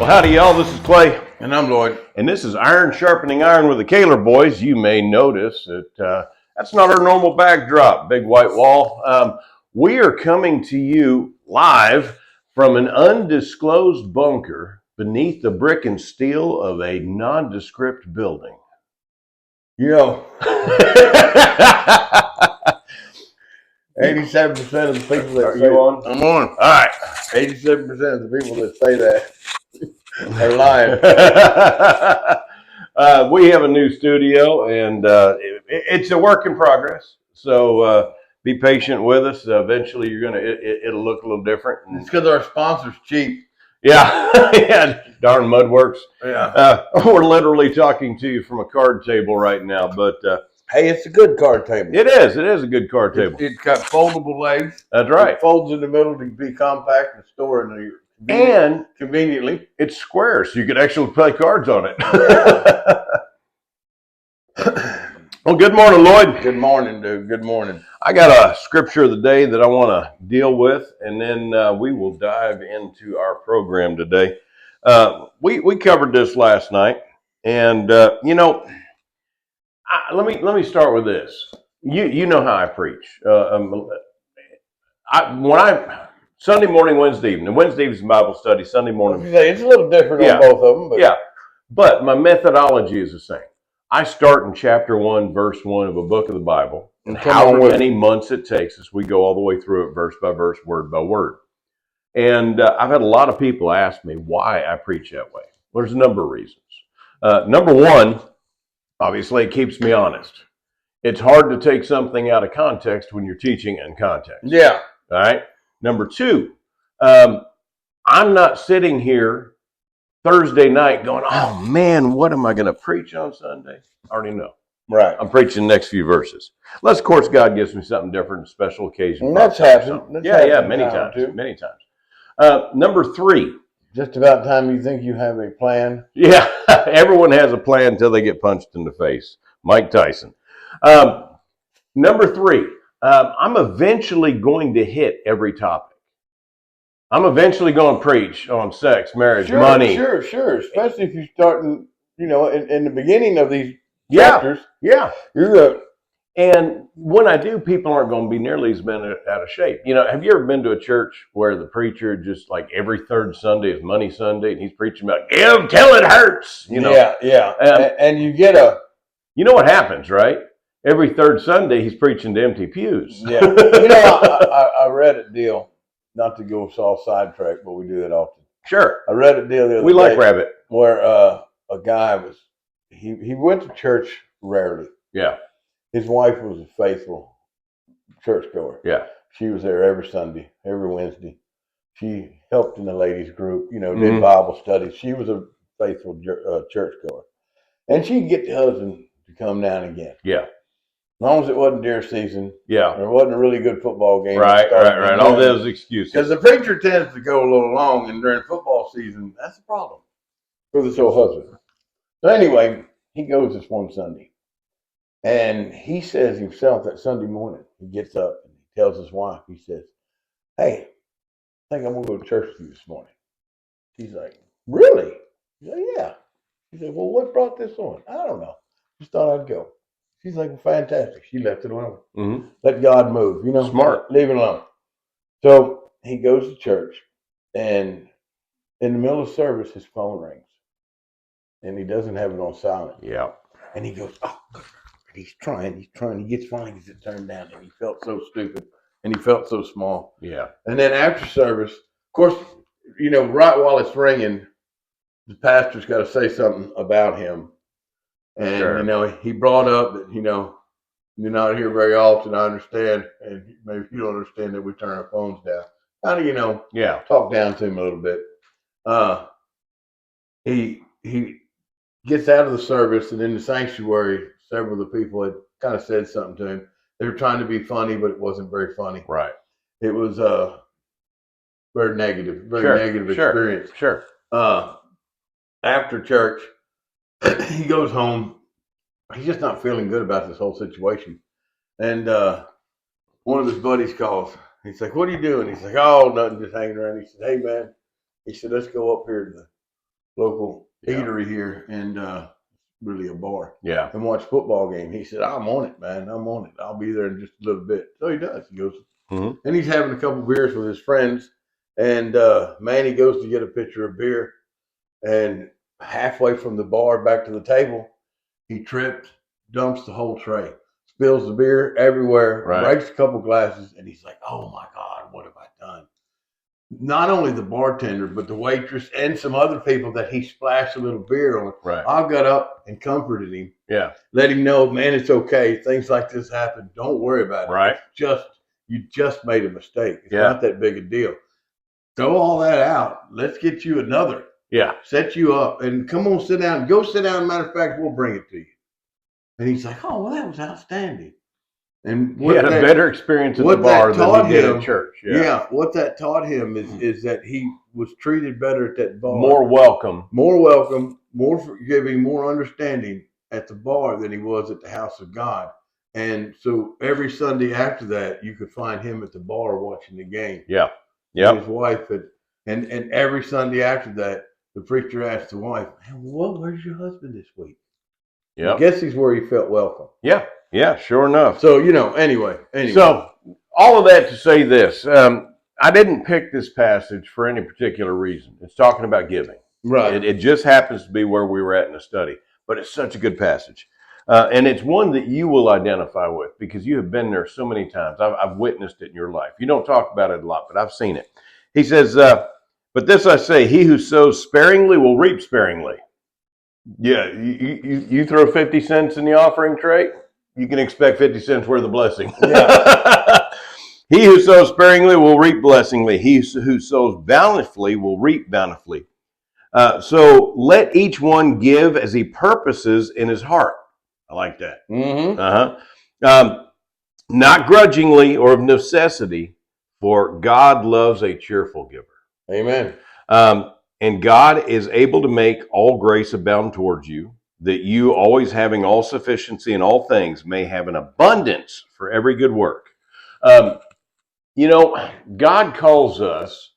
howdy y'all, this is Clay. And I'm Lloyd. And this is Iron Sharpening Iron with the Kahler boys. You may notice that that's not our normal backdrop, big white wall. We are coming to you live from an undisclosed bunker beneath the brick and steel of a nondescript building. You know, 87% of the people that Are you on? I'm on. All right. 87% of the people that say that are lying. We have a new studio, and it's a work in progress. So be patient with us. Eventually, it'll look a little different. It's because our sponsor's cheap. Yeah, yeah, darn Mudworks. Yeah. We're literally talking to you from a card table right now, but Hey, it's a good card table. it is a good card table. It's got foldable legs. That's right. It folds in the middle to be compact and store in there. And Conveniently, it's square, so you can actually play cards on it. Well, good morning, Lloyd. Good morning, dude. Good morning. I got a scripture of the day that I want to deal with, and then we will dive into our program today. We covered this last night, and let me start with this. You know how I preach. Sunday morning, Wednesday evening. Wednesday evening is Bible study. Sunday morning. It's a little different on both of them. But But my methodology is the same. I start in chapter 1, verse 1 of a book of the Bible, and however many months it takes us, we go all the way through it, verse by verse, word by word. And I've had a lot of people ask me why I preach that way. Well, there's a number of reasons. Number one, obviously, it keeps me honest. It's hard to take something out of context when you're teaching in context. Yeah. All right. Number two, I'm not sitting here Thursday night going, oh man, what am I going to preach on Sunday? I already know. Right. I'm preaching the next few verses. Unless, of course, God gives me something different, special occasion. And that's happened. Many times. Number three. Just about time you think you have a plan. Yeah, everyone has a plan until they get punched in the face. Mike Tyson. Number three, I'm eventually going to hit every topic. I'm eventually going to preach on sex, marriage, money. Sure. Especially if you're starting, in the beginning of these chapters. Yeah. You're And when I do, people aren't going to be nearly as bent out of shape. Have you ever been to a church where the preacher just like every third Sunday is Money Sunday, and he's preaching about give till it hurts? Yeah. And you get you know what happens, right? Every third Sunday, he's preaching to empty pews. Yeah. I read a deal. Not to go off sidetrack, but we do that often. Sure. I read a deal the other day. We like rabbit. Where a guy he went to church rarely. Yeah. His wife was a faithful churchgoer. Yeah. She was there every Sunday, every Wednesday. She helped in the ladies' group, did Bible studies. She was a faithful churchgoer. And she'd get the husband to come now and again. Yeah. As long as it wasn't deer season. Yeah. There wasn't a really good football game. Right. All those excuses. Because the preacher tends to go a little long, and during football season, that's a problem for this old husband. So anyway, he goes this one Sunday. And he says himself that Sunday morning, he gets up and he tells his wife, he says, hey, I think I'm going to go to church with you this morning. She's like, really? He's like, yeah. He said, well, what brought this on? I don't know. Just thought I'd go. She's like, well, fantastic. She left it alone. Mm-hmm. Let God move. Smart. Leave it alone. So he goes to church, and in the middle of service, his phone rings. And he doesn't have it on silent. Yeah. And he goes, oh, good. He's trying. He gets fine. He gets it turned down, and he felt so stupid, and he felt so small. Yeah. And then after service, of course, right while it's ringing, the pastor's got to say something about him. And, sure. He brought up that, you're not here very often, I understand, and maybe you don't understand that we turn our phones down. Kind of, talk down to him a little bit. He gets out of the service, and in the sanctuary, several of the people had kind of said something to him. They were trying to be funny, but it wasn't very funny. Right. It was very negative experience. Sure. After church, he goes home. He's just not feeling good about this whole situation. And one of his buddies calls. He's like, what are you doing? He's like, oh, nothing, just hanging around. He said, hey, man. He said, let's go up here to the local Yeah. eatery here, and really a bar, Yeah. and watch football game. He said, "I'm on it, man. I'm on it. I'll be there in just a little bit." So he does. He goes, and he's having a couple beers with his friends, and Manny goes to get a pitcher of beer, and halfway from the bar back to the table, he trips, dumps the whole tray, spills the beer everywhere, breaks a couple glasses, and he's like, "Oh my God, what have I done?" Not only the bartender, but the waitress and some other people that he splashed a little beer on. Right. I got up and comforted him. Yeah. Let him know, man, it's okay. Things like this happen. Don't worry about it. Right. You just made a mistake. It's Yeah. not that big a deal. Throw all that out. Let's get you another. Yeah. Set you up and come on, sit down. Go sit down. Matter of fact, we'll bring it to you. And he's like, "Oh, well, that was outstanding." And he had a better experience at the bar than he did at church. Yeah. What that taught him is that he was treated better at that bar. More welcome, more forgiving, more understanding at the bar than he was at the house of God. And so every Sunday after that, you could find him at the bar watching the game. Yeah. Yeah. His wife and every Sunday after that, the preacher asked the wife, "Man, well, where's your husband this week?" Yeah. I guess he's where he felt welcome. Yeah. Yeah, sure enough. So, anyway. So, all of that to say this. I didn't pick this passage for any particular reason. It's talking about giving. Right. It just happens to be where we were at in the study. But it's such a good passage. And it's one that you will identify with because you have been there so many times. I've witnessed it in your life. You don't talk about it a lot, but I've seen it. He says, "But this I say, he who sows sparingly will reap sparingly." Yeah, you throw 50 cents in the offering tray, you can expect 50 cents worth of blessing. Yeah. He who sows sparingly will reap blessingly. He who sows bountifully will reap bountifully. So let each one give as he purposes in his heart. I like that. Mm-hmm. Not grudgingly or of necessity, for God loves a cheerful giver. Amen. And God is able to make all grace abound towards you, that you, always having all sufficiency in all things, may have an abundance for every good work. God calls us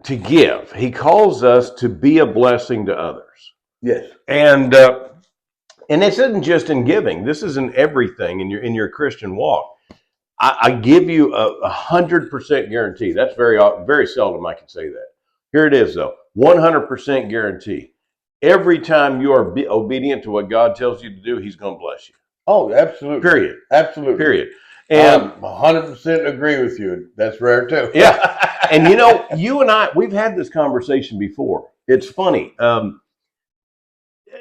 to give. He calls us to be a blessing to others. Yes. And this isn't just in giving. This is in everything in your Christian walk. I give you 100% guarantee. That's very seldom I can say that. Here it is, though. 100% guarantee. Every time you are obedient to what God tells you to do, He's going to bless you. Oh, absolutely. Period. Absolutely. Period. And 100% agree with you. That's rare, too. Yeah. And you and I, we've had this conversation before. It's funny.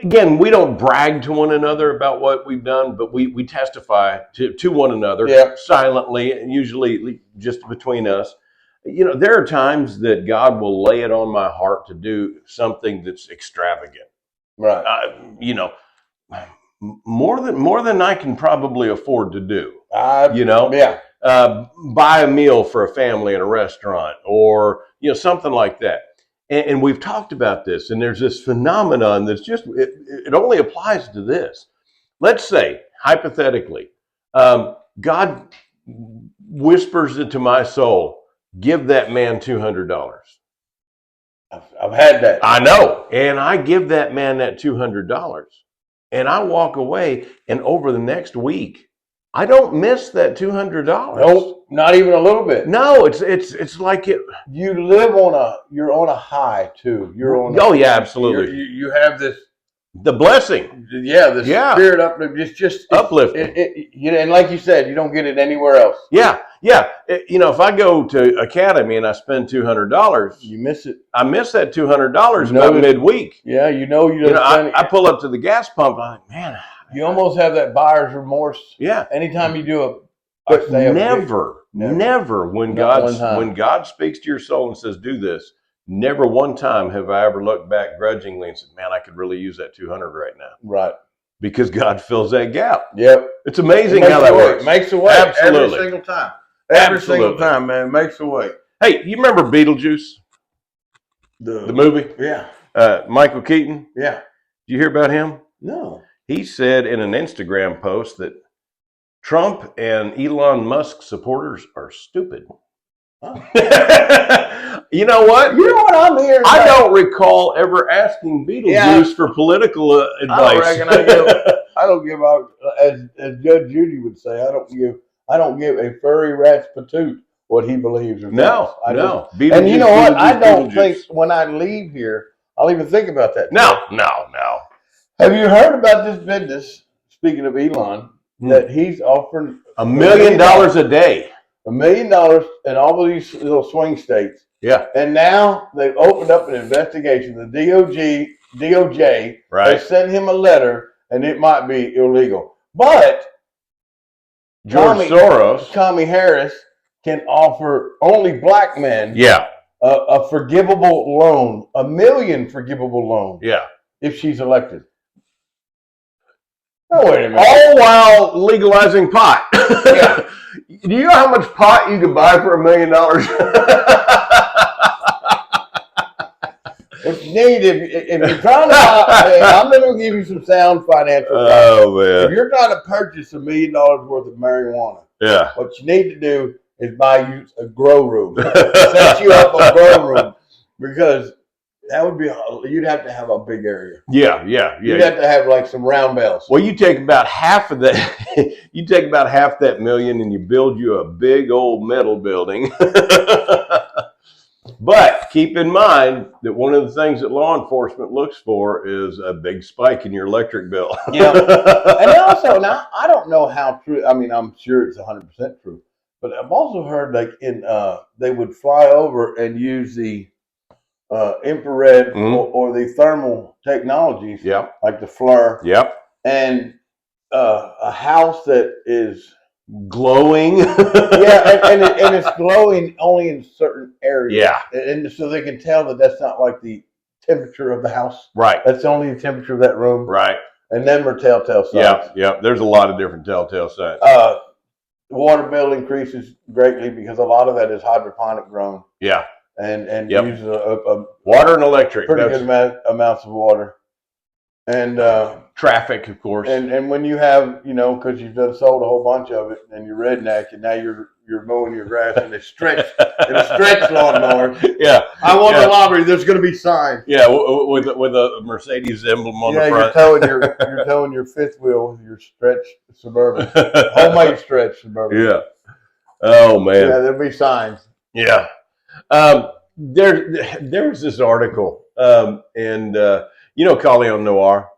Again, we don't brag to one another about what we've done, but we testify to one another silently, and usually just between us. There are times that God will lay it on my heart to do something that's extravagant. Right. More than I can probably afford to do. Yeah. Buy a meal for a family in a restaurant, or something like that. And we've talked about this, and there's this phenomenon that's just, it only applies to this. Let's say, hypothetically, God whispers into my soul, give that man $200. I've had that. I know. And I give that man that $200. And I walk away, and over the next week, I don't miss that $200. Nope, not even a little bit. No, it's like it. You live you're on a high too. You're on. Oh yeah, absolutely. You have the blessing. Yeah, the spirit uplift. It's just uplifting. And like you said, you don't get it anywhere else. Yeah. If I go to Academy and I spend $200, you miss it. I miss that $200 about midweek. Yeah, I pull up to the gas pump. I'm like, man. You almost have that buyer's remorse. Yeah. Anytime you do but never when God speaks to your soul and says, do this, never one time have I ever looked back grudgingly and said, man, I could really use that 200 right now. Right. Because God fills that gap. Yep. It's amazing how that works. It makes a way. Absolutely. Every single time. Every single time, man. It makes a way. Hey, you remember Beetlejuice? The movie? Yeah. Michael Keaton? Yeah. Did you hear about him? No. He said in an Instagram post that Trump and Elon Musk supporters are stupid. You know what? You know what I'm hearing? I don't recall ever asking Beetlejuice for political advice. I don't give out, as Judge Judy would say, I don't give a furry rat's patoot what he believes or No. And you know what? I don't think when I leave here, I'll even think about that. No. Have you heard about this business, speaking of Elon, that he's offering $1 million a day? $1 million in all of these little swing states. Yeah. And now they've opened up an investigation. The DOJ has sent him a letter, and it might be illegal. But George Soros, Tommy Harris, can offer only black men a forgivable loan, $1 million forgivable loan. Yeah. If she's elected. Oh, wait a minute. All while legalizing pot. Yeah. Do you know how much pot you could buy for $1 million? What you need, if you're trying to buy, I'm going to give you some sound financial advice. Oh, man. If you're trying to purchase $1 million worth of marijuana, what you need to do is buy you a grow room. Set you up a grow room, because that would be, you'd have to have a big area. Yeah. You'd have to have like some round bells. Well, you take about half of that. You take about half that million, and you build you a big old metal building. But keep in mind that one of the things that law enforcement looks for is a big spike in your electric bill. Yeah. And also, now I don't know how true. I mean, I'm sure it's 100% true, but I've also heard like they would fly over and use the infrared or the thermal technologies, like the FLIR, and a house that is glowing, and it's glowing only in certain areas, and so they can tell that that's not like the temperature of the house, that's only the temperature of that room, and then we're telltale signs. There's a lot of different telltale signs. The water bill increases greatly because a lot of that is hydroponic grown. And uses a water and electric, pretty good amounts of water, and traffic, of course. And when you have, because you've done sold a whole bunch of it, and you're redneck, and now you're mowing your grass in a stretch lawnmower. I want the lottery. There's going to be signs. With a Mercedes emblem on the front. You're towing your fifth wheel with your stretch Suburban, homemade stretch Suburban. Oh man. There'll be signs. There was this article, and Kahler Noir.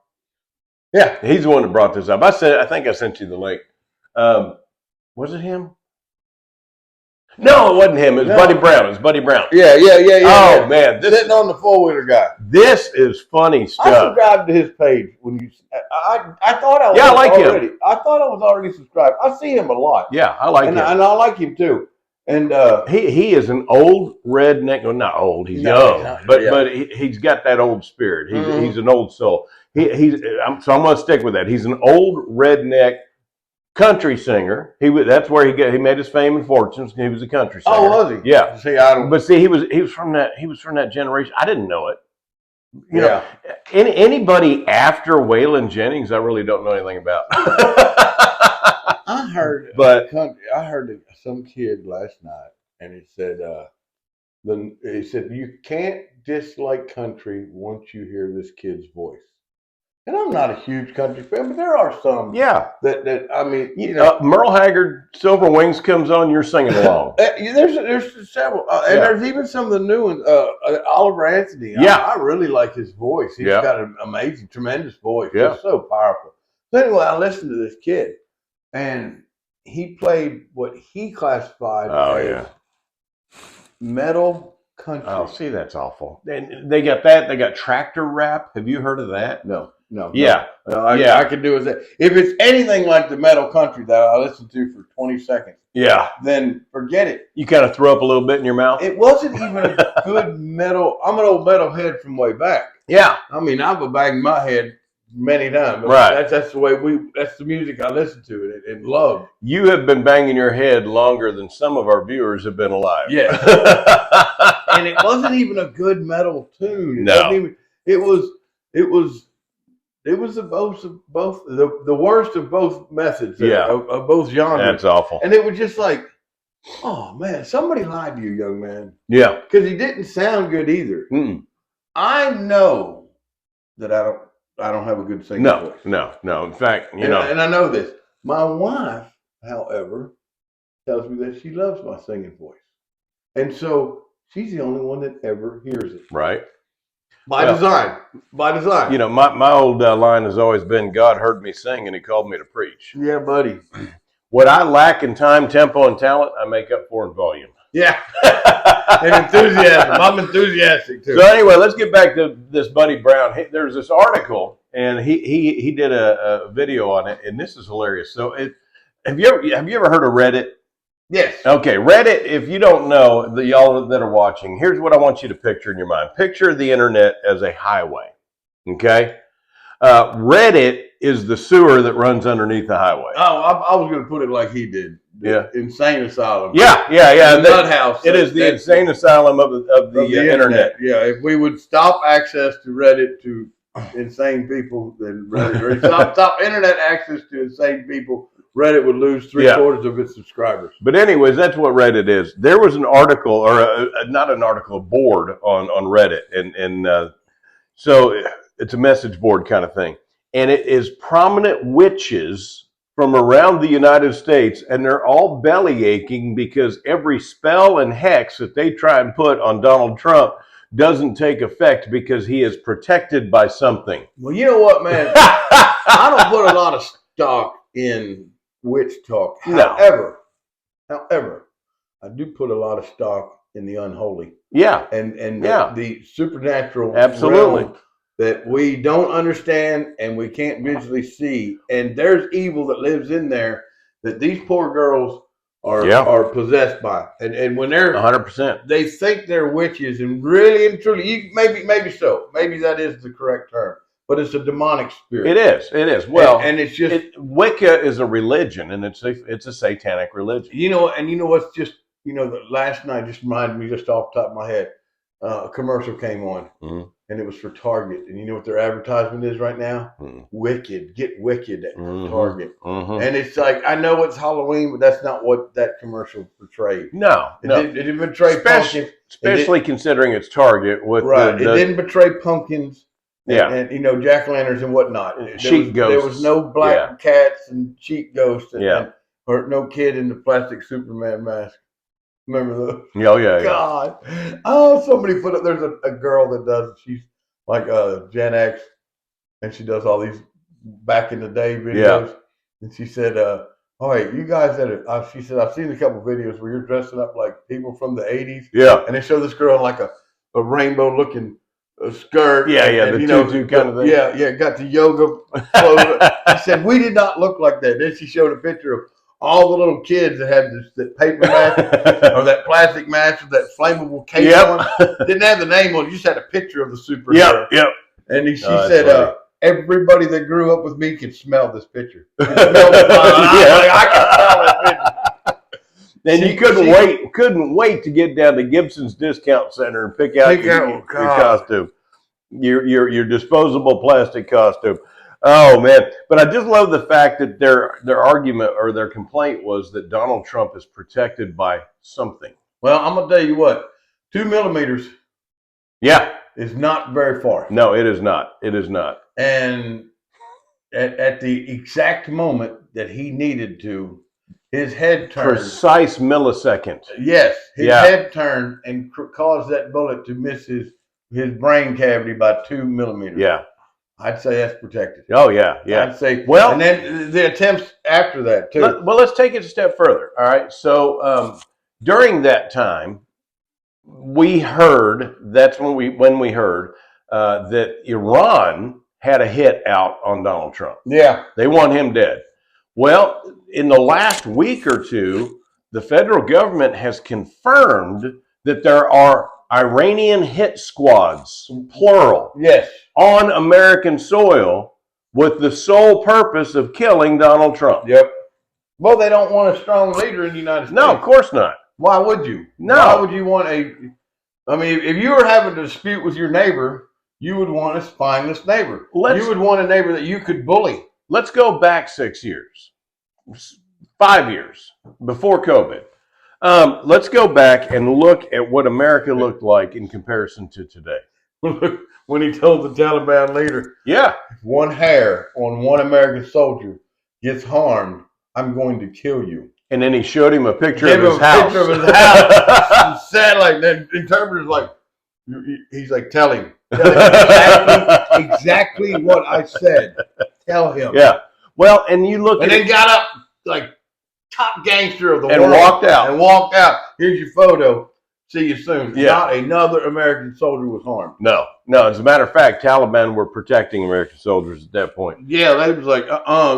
He's the one that brought this up. I think I sent you the link. Was it him? No, it wasn't him. It was Buddy Brown. Yeah. Oh man, sitting on the 4-wheeler guy. This is funny stuff. I subscribed to his page when you. I thought I was. I like already. him. I thought I was already subscribed. I see him a lot. I like him, and I like him too. And he is an old redneck. Well, not old. He's young, but he's got that old spirit. He's an old soul. So I'm going to stick with that. He's an old redneck country singer. That's where he made his fame and fortunes. He was a country singer. Oh, was he? Yeah. See, he was from that generation. I didn't know it. You know, anybody after Waylon Jennings, I really don't know anything about. I heard some kid last night, and he said, you can't dislike country once you hear this kid's voice. And I'm not a huge country fan, but there are some. That I mean, Merle Haggard, Silver Wings comes on, you're singing along. There's several, and there's even some of the new ones. Oliver Anthony. I really like his voice. He's got an amazing, tremendous voice. It's so powerful. So anyway, I listened to this kid, and he played what he classified as metal country. Oh, see, that's awful. And they got that. They got tractor rap. Have you heard of that? No. I can do it. If it's anything like the metal country that I listened to for 20 seconds, then forget it. You kind of throw up a little bit in your mouth. It wasn't even a good metal. I'm an old metal head from way back. I mean, I've banged my head many times. That's the way that's the music I listen to and love. You have been banging your head longer than some of our viewers have been alive. And it wasn't even a good metal tune. It was the worst of both methods. Of both genres. That's awful. And it was just like, Oh man, somebody lied to you, young man. Yeah. Because he didn't sound good either. Mm-mm. I know that I don't have a good singing voice. No. In fact, and I know this. My wife, however, tells me that she loves my singing voice. And so she's the only one that ever hears it. right. By design. You know, my old line has always been, God heard me sing and he called me to preach. Yeah, buddy. What I lack in time, tempo, and talent, I make up for in volume. Yeah. And enthusiasm. I'm enthusiastic too. So anyway, let's get back to this Buddy Brown. There's this article, and he did a video on it, and this is hilarious. So have you ever heard of Reddit? Yes. Okay, Reddit. If you don't know, y'all that are watching, here's what I want you to picture in your mind. Picture the internet as a highway. Okay, Reddit is the sewer that runs underneath the highway. Oh, I was going to put it like he did. Yeah. Insane asylum. Yeah. The nut house. It is the insane asylum of the internet. Yeah. If we would stop access to Reddit to insane people, then Reddit, or stop internet access to insane people, Reddit would lose three-quarters of its subscribers. But anyways, that's what Reddit is. There was an article, or not an article, a board on Reddit, and so it's a message board kind of thing, and it is prominent witches from around the United States, and they're all belly aching because every spell and hex that they try and put on Donald Trump doesn't take effect because he is protected by something. Well, you know what, man? I don't put a lot of stock in witch talk. However, I do put a lot of stock in the unholy. Yeah. And yeah. The supernatural absolutely realm that we don't understand and we can't visually see. And there's evil that lives in there that these poor girls are possessed by. And when they're 100%, they think they're witches, and really and truly, maybe so. Maybe that is the correct term. But it's a demonic spirit. It is. Well, and it's just Wicca is a religion, and it's a satanic religion. You know what's just the last night just reminded me just off the top of my head. A commercial came on, and it was for Target. And you know what their advertisement is right now? Wicked, get wicked at Target. And it's like, I know it's Halloween, but that's not what that commercial portrayed. No, it didn't betray pumpkins, especially considering it's Target with it didn't betray pumpkins. Yeah, and jack-o'-lanterns and whatnot. Sheep ghosts. There was no black cats and sheep ghosts, or no kid in the plastic Superman mask. Remember those? Yeah. God, oh, somebody put up. There's a girl that does. She's like Gen X, and she does all these back in the day videos. Yeah. And she said, "All right, you guys she said, I've seen a couple videos where you're dressing up like people from the '80s. Yeah, and they show this girl in like a rainbow-looking skirt. And the tutu kind of thing. Yeah, got the yoga clothes. She said, we did not look like that. Then she showed a picture of all the little kids that had that paper mask or that plastic mask with that flammable cape on. Didn't have the name on it. You just had a picture of the superhero. Yep. And she said, everybody that grew up with me can smell this picture. I can smell that picture. And you couldn't wait to get down to Gibson's Discount Center and pick out your costume, your disposable plastic costume. Oh man! But I just love the fact that their argument or their complaint was that Donald Trump is protected by something. Well, I'm gonna tell you what, 2 millimeters. Yeah, is not very far. No, it is not. It is not. And at the exact moment that he needed to, his head turned. Precise millisecond. Yes, his head turned and caused that bullet to miss his brain cavity by 2 millimeters. Yeah. I'd say that's protected. Oh, yeah. I'd say, and then the attempts after that, too. Let's take it a step further. All right. So during that time, we heard, that's when we heard that Iran had a hit out on Donald Trump. Yeah. They want him dead. Well, in the last week or two, the federal government has confirmed that there are Iranian hit squads, plural, on American soil with the sole purpose of killing Donald Trump. Yep. Well, they don't want a strong leader in the United States. No, of course not. Why would you? No. Why would you want if you were having a dispute with your neighbor, you would want a spineless neighbor. You would want a neighbor that you could bully. Let's go back 6 years, 5 years before COVID. Let's go back and look at what America looked like in comparison to today. When he told the Taliban leader, Yeah. if one hair on one American soldier gets harmed, I'm going to kill you. And then he showed him a picture Gave of his him a house. picture of his house. Sad like that. The interpreter's like, he's like, tell him exactly what I said. Tell him. Yeah. Well, and you look and at then got up like top gangster of the and world walked out. and walked out. Here's your photo. See you soon. Yeah. Not another American soldier was harmed. No. As a matter of fact, Taliban were protecting American soldiers at that point. Yeah, they was like,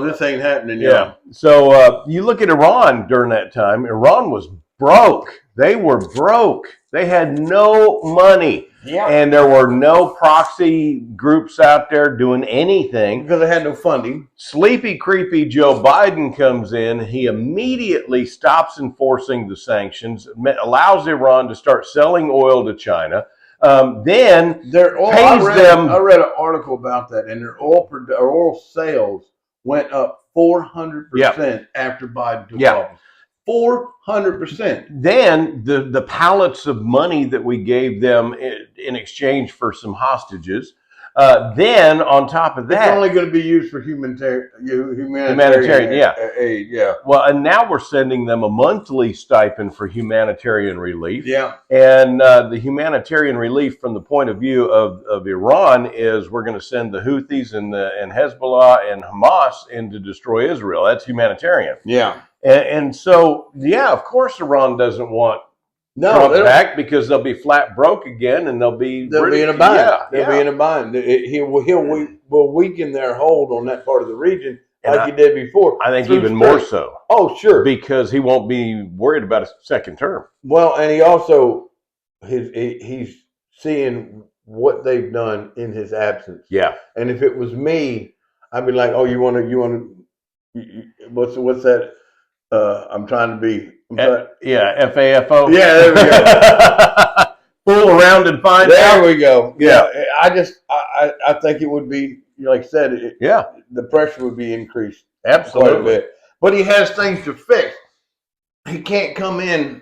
this ain't happening. Yeah. So you look at Iran during that time. Iran was broke. They were broke. They had no money. Yeah. And there were no proxy groups out there doing anything. Because they had no funding. Sleepy, creepy Joe Biden comes in. He immediately stops enforcing the sanctions, allows Iran to start selling oil to China. Then pays them. I read an article about that, and their oil sales went up 400% after Biden took office. 400%. Then the pallets of money that we gave them in exchange for some hostages. Then on top of that, it's only going to be used for humanitarian aid. Yeah. Well, and now we're sending them a monthly stipend for humanitarian relief. Yeah. And the humanitarian relief, from the point of view of Iran, is we're going to send the Houthis and Hezbollah and Hamas in to destroy Israel. That's humanitarian. Yeah. And so, yeah, of course, Iran doesn't want Trump back, because they'll be flat broke again, and they'll be in a bind. They'll be in a bind. Will weaken their hold on that part of the region like he did before. I think even more so. Oh, sure, because he won't be worried about a second term. Well, and he also he's seeing what they've done in his absence. Yeah, and if it was me, I'd be like, oh, you want to, what's that? I'm trying to be. FAFO. Yeah, there we go. Fool around and find out. There we go. Yeah. I think it would be, like I said, the pressure would be increased. Absolutely. Quite a bit. But he has things to fix. He can't come in.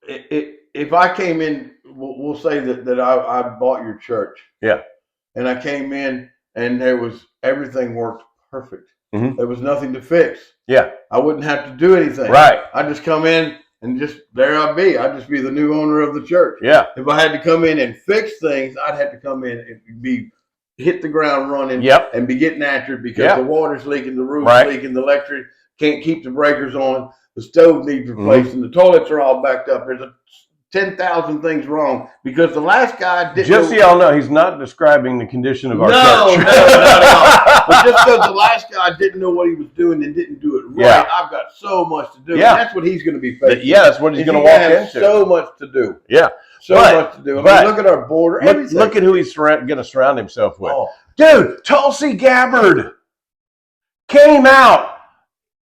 If I came in, we'll say that I bought your church. Yeah. And I came in and everything worked perfect. Mm-hmm. There was nothing to fix. Yeah. I wouldn't have to do anything. Right. I just come in and there I'd be. I'd just be the new owner of the church. Yeah. If I had to come in and fix things, I'd have to come in and hit the ground running. Yep. And be getting after it because the water's leaking, the roof's leaking, the electric can't keep the breakers on, the stove needs replacing, the toilets are all backed up. There's 10,000 things wrong because the last guy didn't. Just so y'all know, he's not describing the condition of our church. No, not at all. But just because the last guy didn't know what he was doing and didn't do it right, I've got so much to do. Yeah. And that's what he's going to be facing. That's what he's going to walk into. So much to do. Yeah. So much to do. I mean, look at our border. Look at who he's going to surround himself with. Oh. Dude, Tulsi Gabbard came out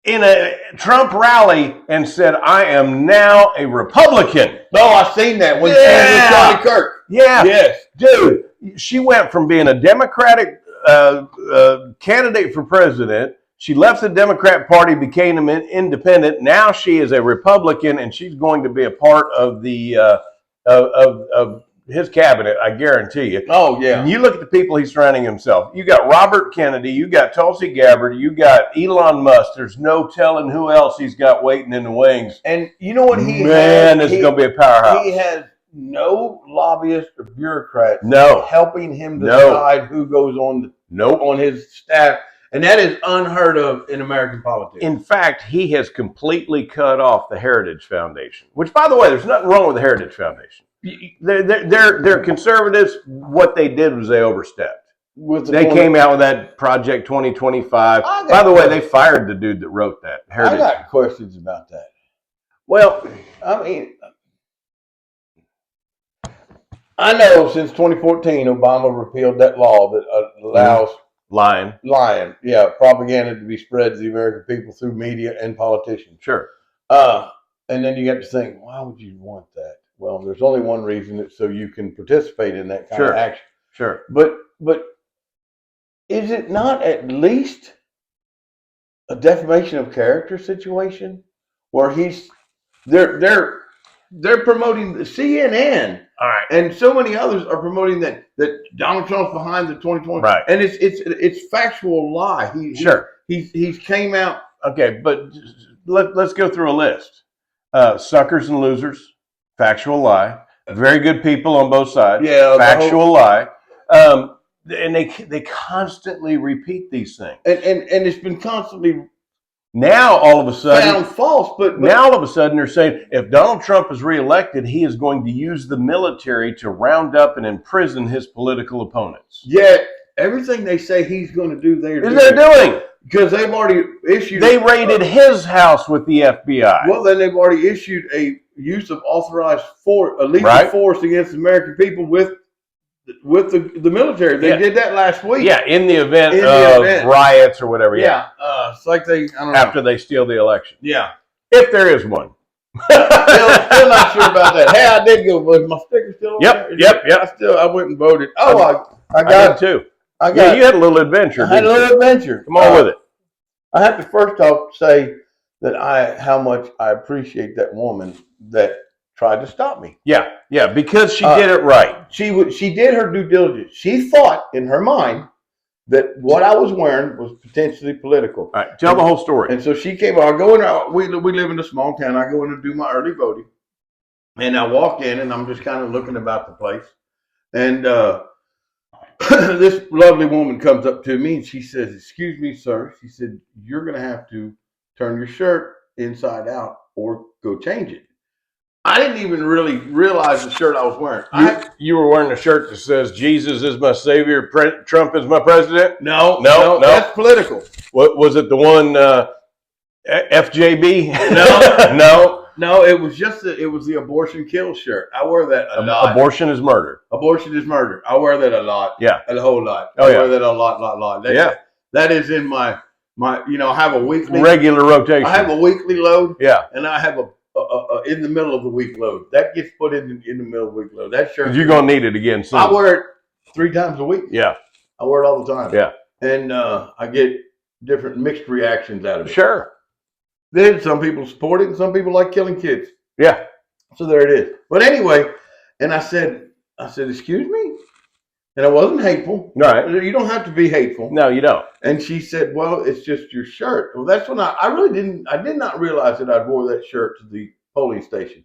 in a Trump rally and said, I am now a Republican. No, I've seen that when she was Charlie Kirk. Yeah. Yes. Dude, she went from being a Democratic candidate for president. She left the Democrat Party, became an independent. Now she is a Republican, and she's going to be a part of the of his cabinet, I guarantee you. Oh, yeah. And you look at the people he's surrounding himself. You got Robert Kennedy, you got Tulsi Gabbard, you got Elon Musk. There's no telling who else he's got waiting in the wings. And you know what it's going to be a powerhouse. He has no lobbyist or bureaucrat helping him decide who goes on his staff. And that is unheard of in American politics. In fact, he has completely cut off the Heritage Foundation, which, by the way, there's nothing wrong with the Heritage Foundation. They're conservatives. What they did was they overstepped. They came out with that Project 2025. By the way, they fired the dude that wrote that. I got questions about that. Well, I mean, I know since 2014, Obama repealed that law that allows lying, propaganda to be spread to the American people through media and politicians. Sure. And then you get to think, why would you want that? Well, there's only one reason: it's so you can participate in that kind of action. Sure. But is it not at least a defamation of character situation where he's they're promoting the CNN. All right. And so many others are promoting that Donald Trump's behind the 2020. Right. And it's factual lie. He's came out. Okay, but let's go through a list. Suckers and losers, factual lie. Very good people on both sides. Yeah, factual lie. And they constantly repeat these things. And it's been constantly now all of a sudden found false. But now all of a sudden they're saying if Donald Trump is reelected, he is going to use the military to round up and imprison his political opponents. Yet everything they say he's going to do, they're doing. Because they've already issued. They raided his house with the FBI. Well, then they've already issued a use of authorized force, a lethal force against the American people with the military. They did that last week. Yeah, in the event of riots or whatever. Yeah. It's like I don't know. After they steal the election. Yeah. If there is one. Still not sure about that. Hey, I did go vote. My sticker still on there? Yep. I went and voted. Oh, I got it too. You had a little adventure. I had a little adventure. Come on with it. I have to first off say that how much I appreciate that woman that tried to stop me. Yeah, because she did it right. She did her due diligence. She thought in her mind that what I was wearing was potentially political. All right, tell the whole story. And so she came. I go in. We live in a small town. I go in to do my early voting, and I walk in, and I'm just kind of looking about the place, and this lovely woman comes up to me, and she says, "Excuse me, sir." She said, "You're going to have to turn your shirt inside out or go change it." I didn't even really realize the shirt I was wearing. You were wearing a shirt that says "Jesus is my savior, Trump is my president." No, that's political. What was it? The one FJB? No. It was just it was the abortion kill shirt. I wear that a lot. Abortion is murder. Abortion is murder. I wear that a lot. Yeah, a whole lot. Oh, I wear that a lot. That is in my. I have a weekly regular rotation. I have a weekly load. Yeah, and I have a in the middle of the week load. That gets put in the middle of the week load. That shirt. You're gonna need it again soon. I wear it 3 times a week. Yeah, I wear it all the time. Yeah, and I get different mixed reactions out of it. Sure. Then some people support it, and some people like killing kids. Yeah. So there it is. But anyway, and I said, "Excuse me," and I wasn't hateful. Right. You don't have to be hateful. No, you don't. And she said, "Well, it's just your shirt." Well, that's when I did not realize that I'd wore that shirt to the polling station,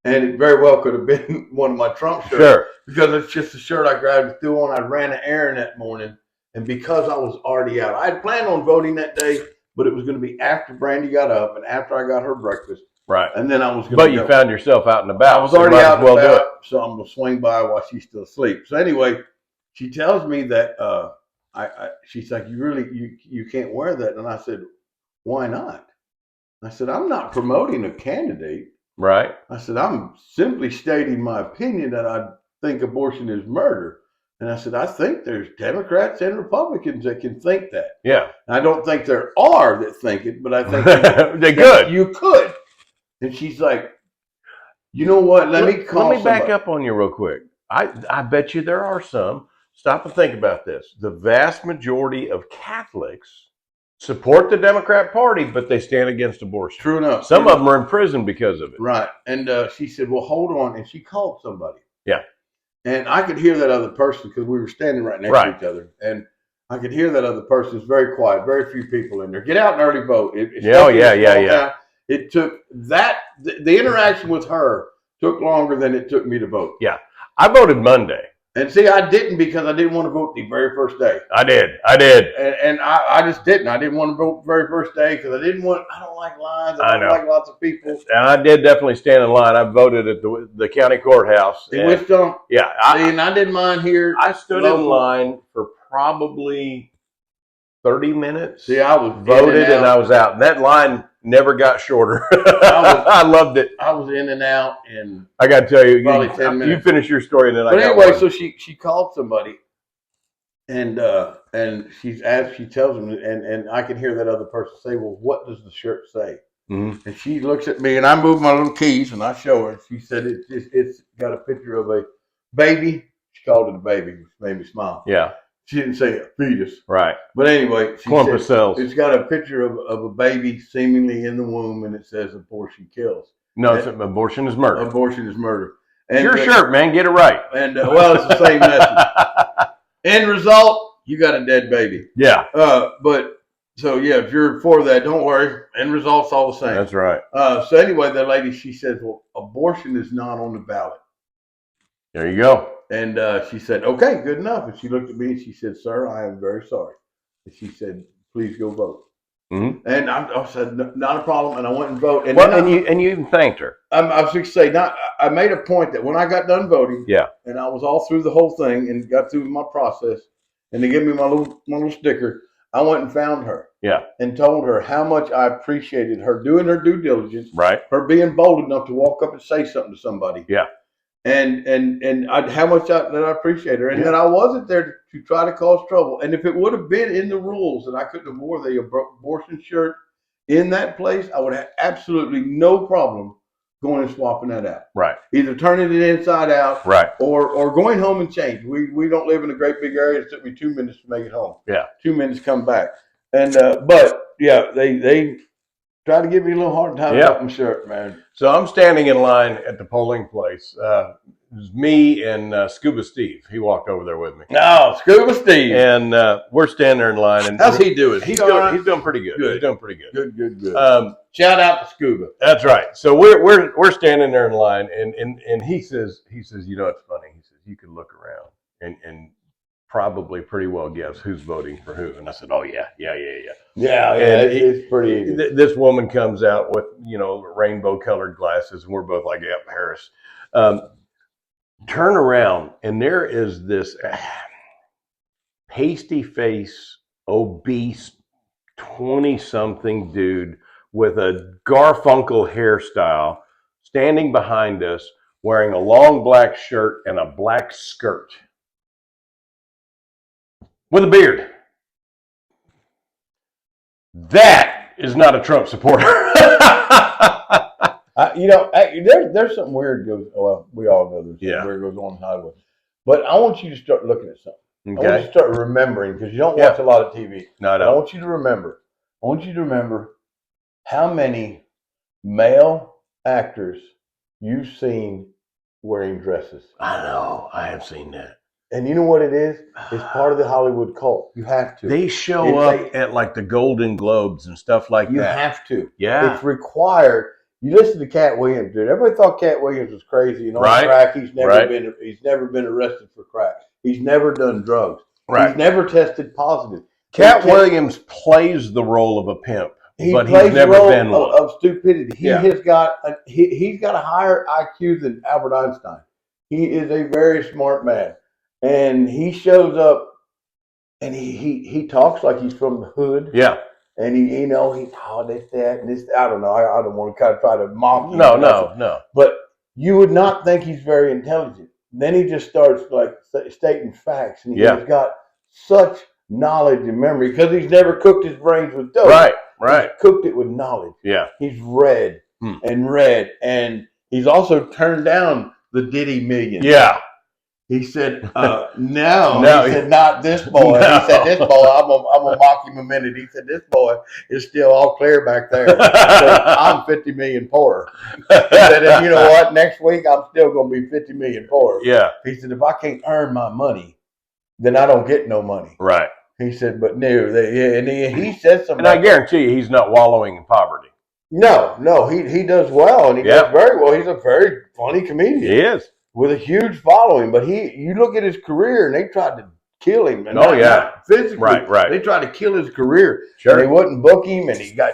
and it very well could have been one of my Trump shirts. Sure. Because it's just a shirt I grabbed and threw on. I ran an errand that morning, and because I was already out, I had planned on voting that day, but it was going to be after Brandy got up and after I got her breakfast. Right. And then I was going to But you found yourself out and about. I was already out and about, so I'm going to swing by while she's still asleep. So anyway, she tells me that she's like, you can't wear that. And I said, why not? I said, I'm not promoting a candidate. Right. I said, I'm simply stating my opinion that I think abortion is murder. And I said, I think there's Democrats and Republicans that can think that. Yeah. I don't think there are that think it, but I think they could. You could. And she's like, you know what? Let me back up on you real quick. I bet you there are some. Stop and think about this. The vast majority of Catholics support the Democrat Party, but they stand against abortion. True enough. Some of them are in prison because of it. Right. And she said, well, hold on. And she called somebody. Yeah. And I could hear that other person because we were standing right next to each other. And I could hear that other person. It's very quiet, very few people in there. Get out and early vote. Yeah. It took the interaction with her took longer than it took me to vote. Yeah. I voted Monday. And see, I didn't because I didn't want to vote the very first day. I did. And I just didn't. I didn't want to vote the very first day because I don't like lines. I don't like lots of people. And I did definitely stand in line. I voted at the county courthouse. In Wichita? Yeah. And I did mine here. I stood in line for probably 30 minutes. See, I was voted and I was out. And that line never got shorter. I loved it. I was in and out, and I got to tell you, probably 10 minutes. You finish your story, and then but anyway, so she called somebody, and she tells him, and I can hear that other person say, "Well, what does the shirt say?" Mm-hmm. And she looks at me, and I move my little keys, and I show her. And she said, "It's got a picture of a baby." She called it a baby, which made me smile. Yeah. She didn't say a fetus. Right. But anyway, she clump of cells. It's got a picture of a baby seemingly in the womb, and it says abortion kills. No, abortion is murder. Abortion is murder. And your shirt, man. Get it right. And well, it's the same message. End result, you got a dead baby. Yeah. But so yeah, if you're for that, don't worry. End result's all the same. That's right. So anyway, that lady, she says, well, abortion is not on the ballot. There you go. And she said, okay, good enough. And she looked at me and she said, sir, I am very sorry. And she said, please go vote. Mm-hmm. And I said, not a problem. And I went and voted. And you even thanked her. I was going to say, I made a point that when I got done voting, and I was all through the whole thing and got through my process, and they gave me my little sticker, I went and found her. Yeah. And told her how much I appreciated her doing her due diligence. Right. Her being bold enough to walk up and say something to somebody. Yeah. And how much that I appreciate her. And that I wasn't there to try to cause trouble. And if it would have been in the rules that I couldn't have wore the abortion shirt in that place, I would have absolutely no problem going and swapping that out. Right. Either turning it inside out. Right. Or going home and change. We don't live in a great big area. It took me 2 minutes to make it home. Yeah. 2 minutes to come back. And but yeah, they try to give me a little hard time about my shirt, man. So I'm standing in line at the polling place. It was me and Scuba Steve. He walked over there with me. No, Scuba Steve. And we're standing there in line. And how's he doing? He's doing pretty good. He's doing pretty good. Good. Shout out to Scuba. That's right. So we're standing there in line, and he says, you know, it's funny. He says you could look around and probably pretty well guess who's voting for who. And I said, oh yeah. It's pretty easy. This woman comes out with, you know, rainbow colored glasses, and we're both like, yep, Harris. Turn around, and there is this pasty face, obese 20-something dude with a Garfunkel hairstyle standing behind us, wearing a long black shirt and a black skirt with a beard. That is not a Trump supporter. You know, there's something weird goes. Well, we all know there's something weird goes on in Hollywood. But I want you to start looking at something. Okay. I want you to start remembering, because you don't watch a lot of TV. No, I don't. I want you to remember. I want you to remember how many male actors you've seen wearing dresses. I know. I have seen that. And you know what it is? It's part of the Hollywood cult. You have to. They show up at like the Golden Globes and stuff like that. You have to. Yeah. It's required. You listen to Cat Williams, dude. Everybody thought Cat Williams was crazy and on crack. He's never been arrested for crack. He's never done drugs. Right. He's never tested positive. Cat Williams plays the role of a pimp, but he's never been one. Of stupidity. He's got a higher IQ than Albert Einstein. He is a very smart man. And he shows up and he talks like he's from the hood. Yeah. And he this, that, and this. I don't know. I don't want to kind of try to mock him. No. But you would not think he's very intelligent. Then he just starts like stating facts, and he's got such knowledge and memory because he's never cooked his brains with dough. Right. He's cooked it with knowledge. Yeah. He's read and read, and he's also turned down the Diddy million. Yeah. He said, no. He said, not this boy. No. He said, this boy, I'm gonna mock him a minute. He said, this boy is still all clear back there. So I'm 50 million poorer. He said, and you know what? Next week, I'm still going to be 50 million poorer. Yeah. He said, if I can't earn my money, then I don't get no money. Right. He said, but no. And he said something. And I guarantee you, he's not wallowing in poverty. No. He does well, and he does very well. He's a very funny comedian. He is. With a huge following, but you look at his career, and they tried to kill him. And not physically, right. They tried to kill his career. Sure, and they wouldn't book him, and he got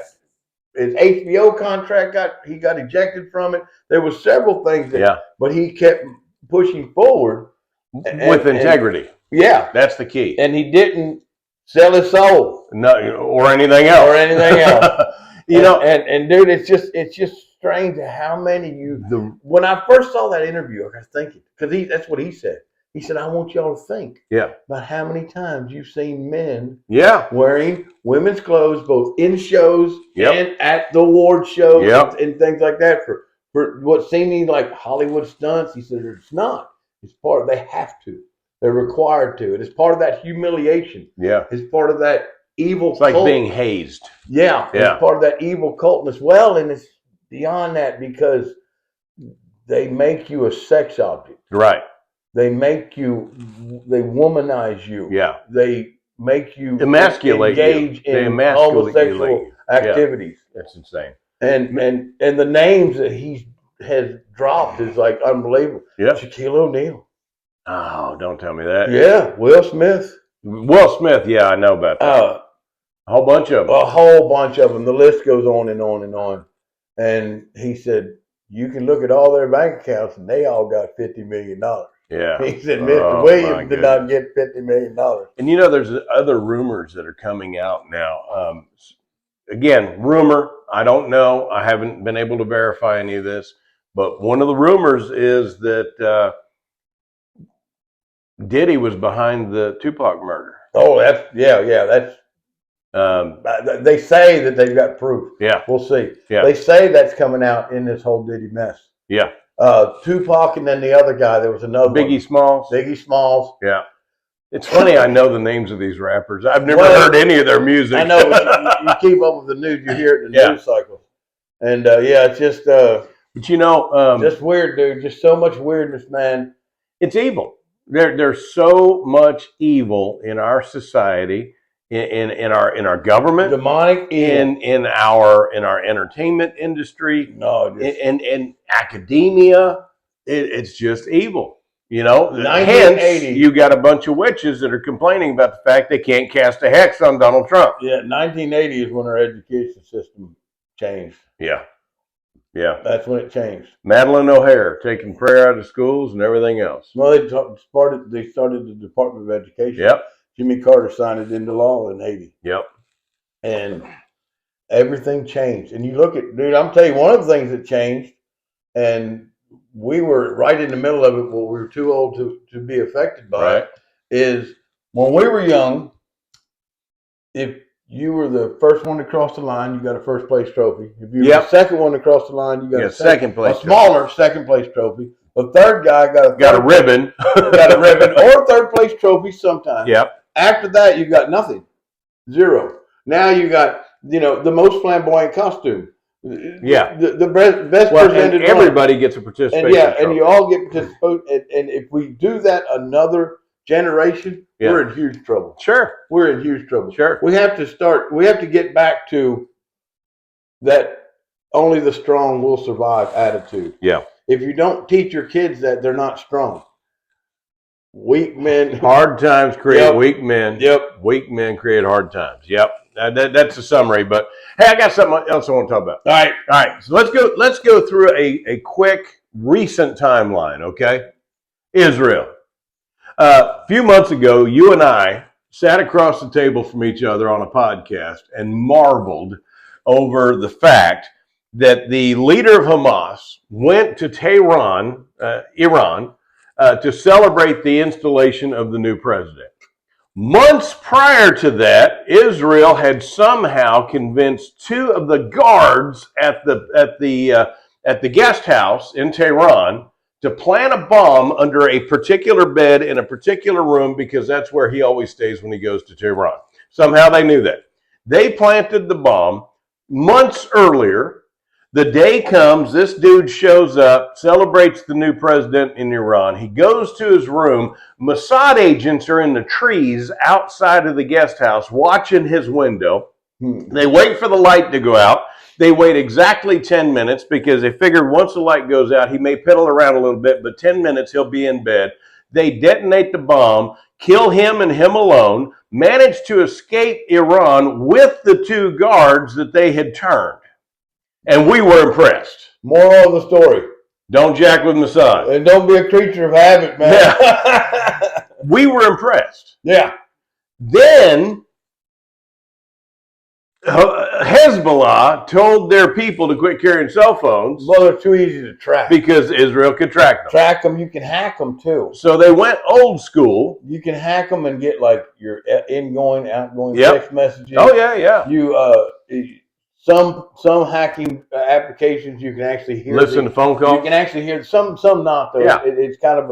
his HBO contract he got ejected from it. There were several things but he kept pushing forward with integrity. That's the key. And he didn't sell his soul, or anything else. And dude, it's just strange how many when I first saw that interview, I was thinking, because that's what he said. He said, I want y'all to think about how many times you've seen men wearing women's clothes, both in shows and at the award shows and things like that for what seeming like Hollywood stunts. He said, it's not. It's part of, they have to. They're required to. It is part of that humiliation. Yeah. It's part of that evil cult. It's like being hazed. Yeah. It's part of that evil cult as well. And it's beyond that because they make you a sex object. Right. They womanize you. Yeah. They make you Emasculate engage you. They in emasculate homosexual activities. Yeah. That's insane. And the names that he has dropped is like unbelievable. Yeah. Shaquille O'Neal. Oh, don't tell me that. Yeah. Will Smith. Will Smith. Yeah, I know about that. A whole bunch of them. A whole bunch of them. The list goes on and on and on. And he said, you can look at all their bank accounts and they all got $50 million. Yeah. He said, Mr. Williams did not get $50 million. And there's other rumors that are coming out now. Again, rumor. I don't know. I haven't been able to verify any of this. But one of the rumors is that Diddy was behind the Tupac murder. Oh, that's. They say that they've got proof. Yeah. We'll see. Yeah. They say that's coming out in this whole Diddy mess. Yeah. Tupac and then the other guy, there was another Biggie Smalls. Biggie Smalls. Yeah. It's funny, I know the names of these rappers. I've never heard any of their music. I know. You keep up with the news. You hear it in the news cycle. And, it's just... but just weird, dude. Just so much weirdness, man. It's evil. There's so much evil in our society, in our government, demonic, in our entertainment industry, in academia. It's just evil. Hence you got a bunch of witches that are complaining about the fact they can't cast a hex on Donald Trump. Yeah, 1980 is when our education system changed. Yeah. Yeah. That's when it changed. Madeleine O'Hare taking prayer out of schools and everything else. Well, they started the Department of Education. Yep. Jimmy Carter signed it into law in 80. Yep. And everything changed. And you look at, dude, I'm telling you, one of the things that changed, and we were right in the middle of it, but we were too old to be affected by it, is when we were young, if you were the first one to cross the line, you got a first place trophy. If you were the second one to cross the line, you got a second place. A smaller second place trophy. The third guy got a ribbon. Got a ribbon or a third place trophy sometimes. Yep. After that, you got nothing. Zero. Now you got, the most flamboyant costume. Yeah. The best presented. And everybody gets a participation. And you all get participation. And if we do that another generation, we're in huge trouble. Sure. We're in huge trouble. Sure. We have to get back to that only the strong will survive attitude. Yeah. If you don't teach your kids that, they're not strong. Weak men. Hard times create weak men. Yep. Weak men create hard times. Yep. That's a summary. But hey, I got something else I want to talk about. All right. So let's go through a quick recent timeline. Okay. Israel. A few months ago, you and I sat across the table from each other on a podcast and marveled over the fact that the leader of Hamas went to Tehran, Iran, to celebrate the installation of the new president. Months prior to that, Israel had somehow convinced two of the guards at the guest house in Tehran to plant a bomb under a particular bed in a particular room because that's where he always stays when he goes to Tehran. Somehow they knew that. They planted the bomb months earlier. The day comes, this dude shows up, celebrates the new president in Iran. He goes to his room. Mossad agents are in the trees outside of the guest house watching his window. They wait for the light to go out. They wait exactly 10 minutes because they figured once the light goes out, he may piddle around a little bit, but 10 minutes he'll be in bed. They detonate the bomb, kill him and him alone, manage to escape Iran with the two guards that they had turned. And we were impressed. Moral of the story. Don't jack with Mossad. And don't be a creature of habit, man. Yeah. We were impressed. Yeah. Then Hezbollah told their people to quit carrying cell phones. Well, they're too easy to track. Because Israel could track them. Track them. You can hack them too. So they went old school. You can hack them and get like your ingoing, outgoing text messages. Oh, yeah. You some hacking applications you can actually hear. Listen to phone calls. You can actually hear some not though. Yeah. It's kind of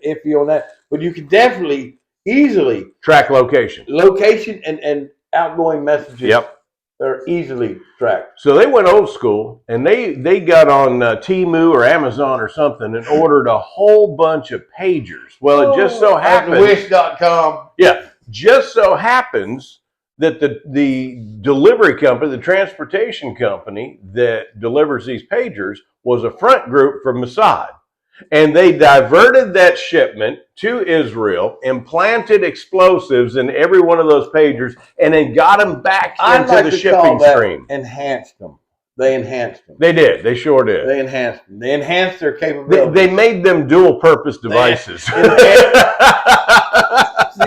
iffy on that, but you can definitely easily track location and outgoing messages. Yep. They're easily tracked. So they went old school, and they got on Temu or Amazon or something and ordered a whole bunch of pagers. Well, it just so happens, Wish.com. Yeah, just so happens that the delivery company, the transportation company that delivers these pagers, was a front group from Mossad. And they diverted that shipment to Israel, implanted explosives in every one of those pagers, and then got them back into the shipping stream. Enhanced them. They enhanced them. They did. They sure did. They enhanced them. They enhanced their capabilities. They made them dual-purpose devices. See,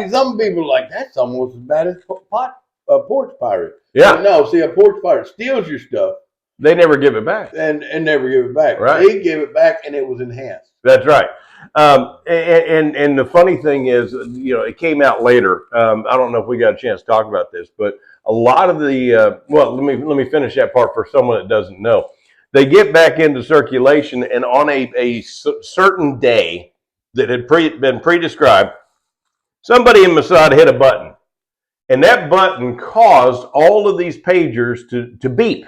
some people are like, that's almost as bad as porch pirate. Yeah. But no, see, a porch pirate steals your stuff. They never give it back. And never give it back. Right. They give it back, and it was enhanced. That's right. And the funny thing is, it came out later. I don't know if we got a chance to talk about this, but a lot of the let me finish that part for someone that doesn't know. They get back into circulation, and on a certain day that had been pre-described, somebody in Mossad hit a button, and that button caused all of these pagers to beep.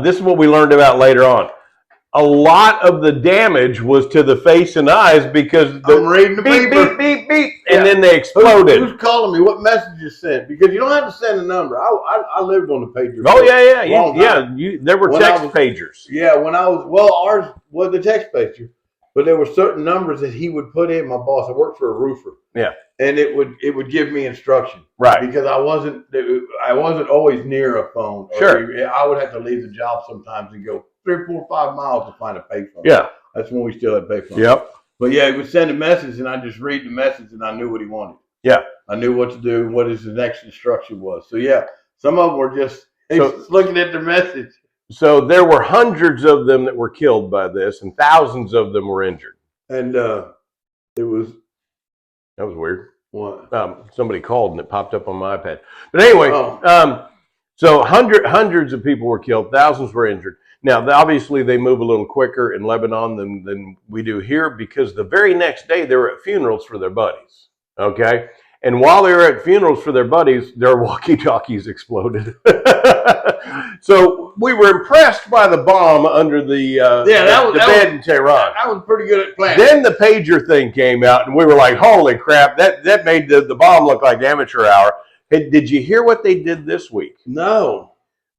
This is what we learned about later on. A lot of the damage was to the face and eyes because I'm reading the beep, paper. beep, beep, beep, and then they exploded. Who's calling me? What message is sent? Because you don't have to send a number. I lived on the pager. Oh, yeah. There were text pagers. Yeah, when I was, ours was the text pager, but there were certain numbers that he would put in. My boss, I worked for a roofer. Yeah. And it would give me instruction. Right. Because I wasn't always near a phone. Sure. I would have to leave the job sometimes and go 3, 4, 5 miles to find a payphone. Yeah. That's when we still had payphones. Yep. But yeah, he would send a message and I just read the message and I knew what he wanted. Yeah. I knew what to do, what his next instruction was. So yeah, some of them were just looking at the message. So there were hundreds of them that were killed by this, and thousands of them were injured. And it was... That was weird. What? Somebody called and it popped up on my iPad. But anyway, so hundreds of people were killed, thousands were injured. Now, obviously, they move a little quicker in Lebanon than we do here because the very next day they were at funerals for their buddies. Okay? And while they were at funerals for their buddies, their walkie-talkies exploded. So we were impressed by the bomb under the bed in Tehran. I was pretty good at planning. Then the pager thing came out, and we were like, holy crap, that made the bomb look like amateur hour. Hey, did you hear what they did this week? No.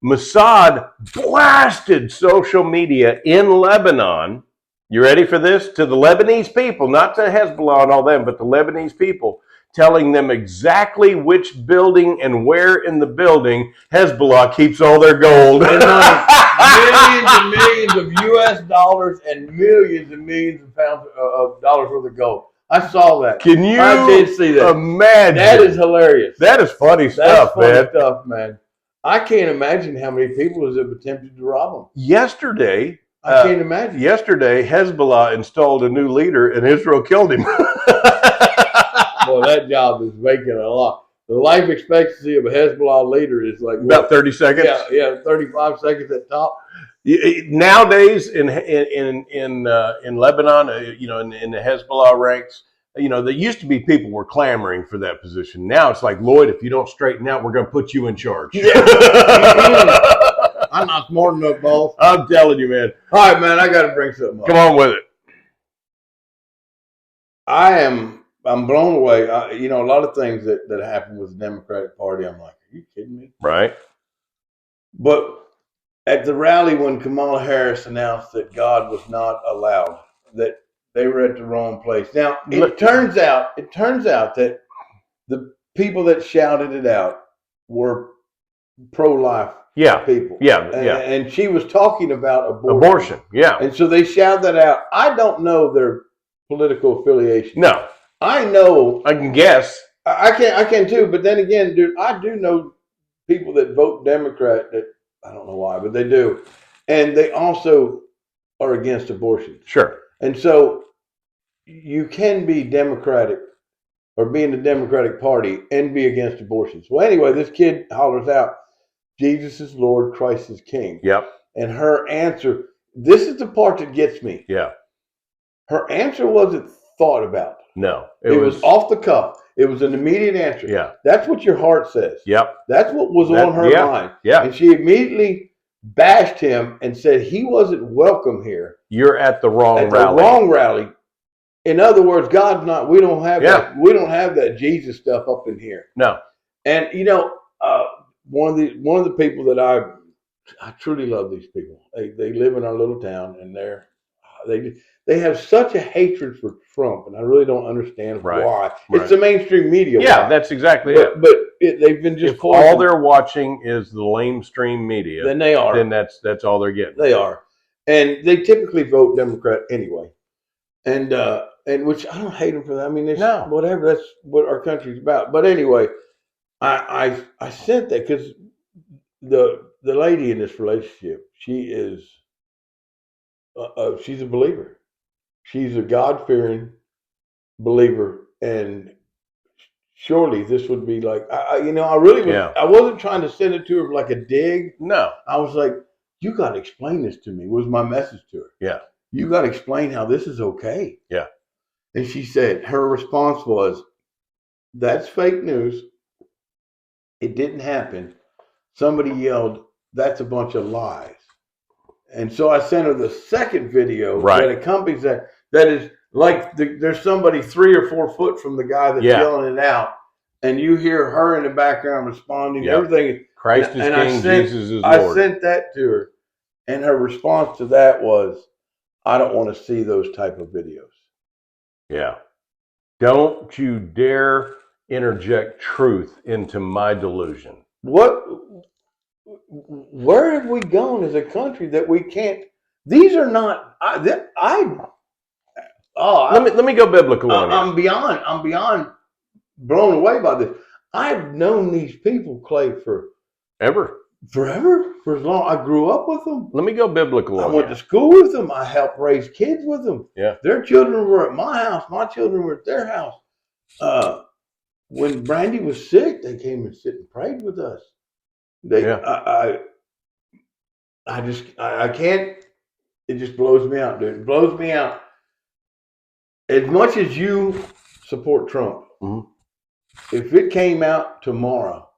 Mossad blasted social media in Lebanon. You ready for this? To the Lebanese people, not to Hezbollah and all them, but the Lebanese people, telling them exactly which building and where in the building Hezbollah keeps all their gold. Millions and millions of U.S. dollars and millions of pounds of dollars worth of gold. I saw that. Can you I did see that. Imagine? That is hilarious. That is funny stuff, That's funny stuff, man. I can't imagine how many people have attempted to rob them. Yesterday, I can't imagine. Yesterday, Hezbollah installed a new leader, and Israel killed him. Well, that job is making a lot. The life expectancy of a Hezbollah leader is like about 30 seconds. Yeah, 35 seconds at top. Nowadays, in Lebanon, in the Hezbollah ranks, there used to be people were clamoring for that position. Now it's like, Lloyd, if you don't straighten out, we're going to put you in charge. Yeah. I'm not smart enough, boss. I'm telling you, man. All right, man, I got to bring something up. Come on with it. I'm blown away. A lot of things that happen with the Democratic Party, I'm like, are you kidding me? Right. But at the rally when Kamala Harris announced that God was not allowed, that they were at the wrong place. Now, it turns out that the people that shouted it out were pro-life people. Yeah. And she was talking about abortion. Yeah. And so they shouted that out. I don't know their political affiliation. No. I know. I can guess. I can too. But then again, dude, I do know people that vote Democrat that I don't know why, but they do. And they also are against abortion. Sure. And so you can be Democratic or be in the Democratic Party and be against abortions. Well, anyway, this kid hollers out, Jesus is Lord, Christ is King. Yep. And her answer, this is the part that gets me. Yeah. Her answer wasn't thought about. No. It was off the cuff. It was an immediate answer. Yeah. That's what your heart says. Yep. That's what was on her mind. Yeah. And she immediately bashed him and said he wasn't welcome here. You're at the wrong rally. The wrong rally. In other words, God's not. We don't have that. We don't have that Jesus stuff up in here. No. And one of the people that I truly love these people. They live in our little town, and they have such a hatred for Trump, and I really don't understand why. Right. It's the mainstream media. Yeah, that's exactly it. But they've been just. If all they're watching is the lamestream media, then they are. Then that's all they're getting. They are, and they typically vote Democrat anyway. And which I don't hate them for that. I mean, whatever. That's what our country's about. But anyway, I sent that because the lady in this relationship, she's a believer. She's a God-fearing believer, and surely this would be like I really was. Yeah. I wasn't trying to send it to her like a dig. No, I was like, you got to explain this to me. Was my message to her? Yeah. You got to explain how this is okay. Yeah. And she said, her response was, that's fake news. It didn't happen. Somebody yelled, that's a bunch of lies. And so I sent her the second video that accompanies that. That is like there's somebody 3 or 4 foot from the guy that's yelling it out. And you hear her in the background responding. Everything. Christ is King, Jesus is Lord. I sent that to her. And her response to that was, I don't want to see those type of videos. Yeah. Don't you dare interject truth into my delusion. Where have we gone as a country that we can't? These are not. Let me go biblical on you. I'm beyond blown away by this. I've known these people, Clay, forever, for as long. I grew up with them. Let me go biblical. I went to school with them. I helped raise kids with them. Yeah, their children were at my house. My children were at their house. When Brandy was sick, they came and sit and prayed with us. I can't. It just blows me out, dude. It blows me out. As much as you support Trump, if it came out tomorrow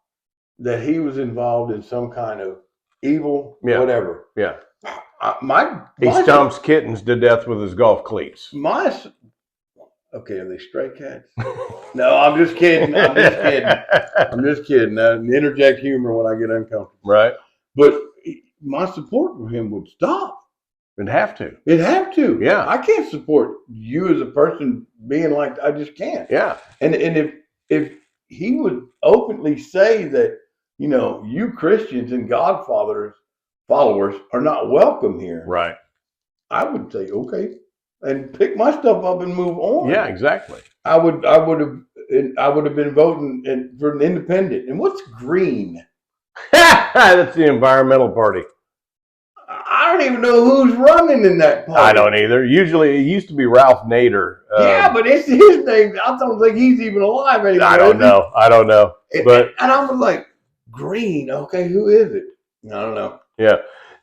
that he was involved in some kind of evil, whatever, he stomps kittens to death with his golf cleats. Okay, are they stray cats? No, I'm just kidding. I'm just kidding. Interject humor when I get uncomfortable. Right. But my support for him would stop. It'd have to. It'd have to. Yeah. I can't support you as a person being like, I just can't. Yeah. And if he would openly say that, you Christians and Godfather followers are not welcome here. Right. I would say, okay, and pick my stuff up and move on. Yeah, exactly. I would have been voting for an independent. And what's green? That's the environmental party. I don't even know who's running in that party. I don't either. Usually, it used to be Ralph Nader. But it's his name. I don't think he's even alive anymore. I don't know. And I was like, green. Okay, who is it? I don't know. Yeah.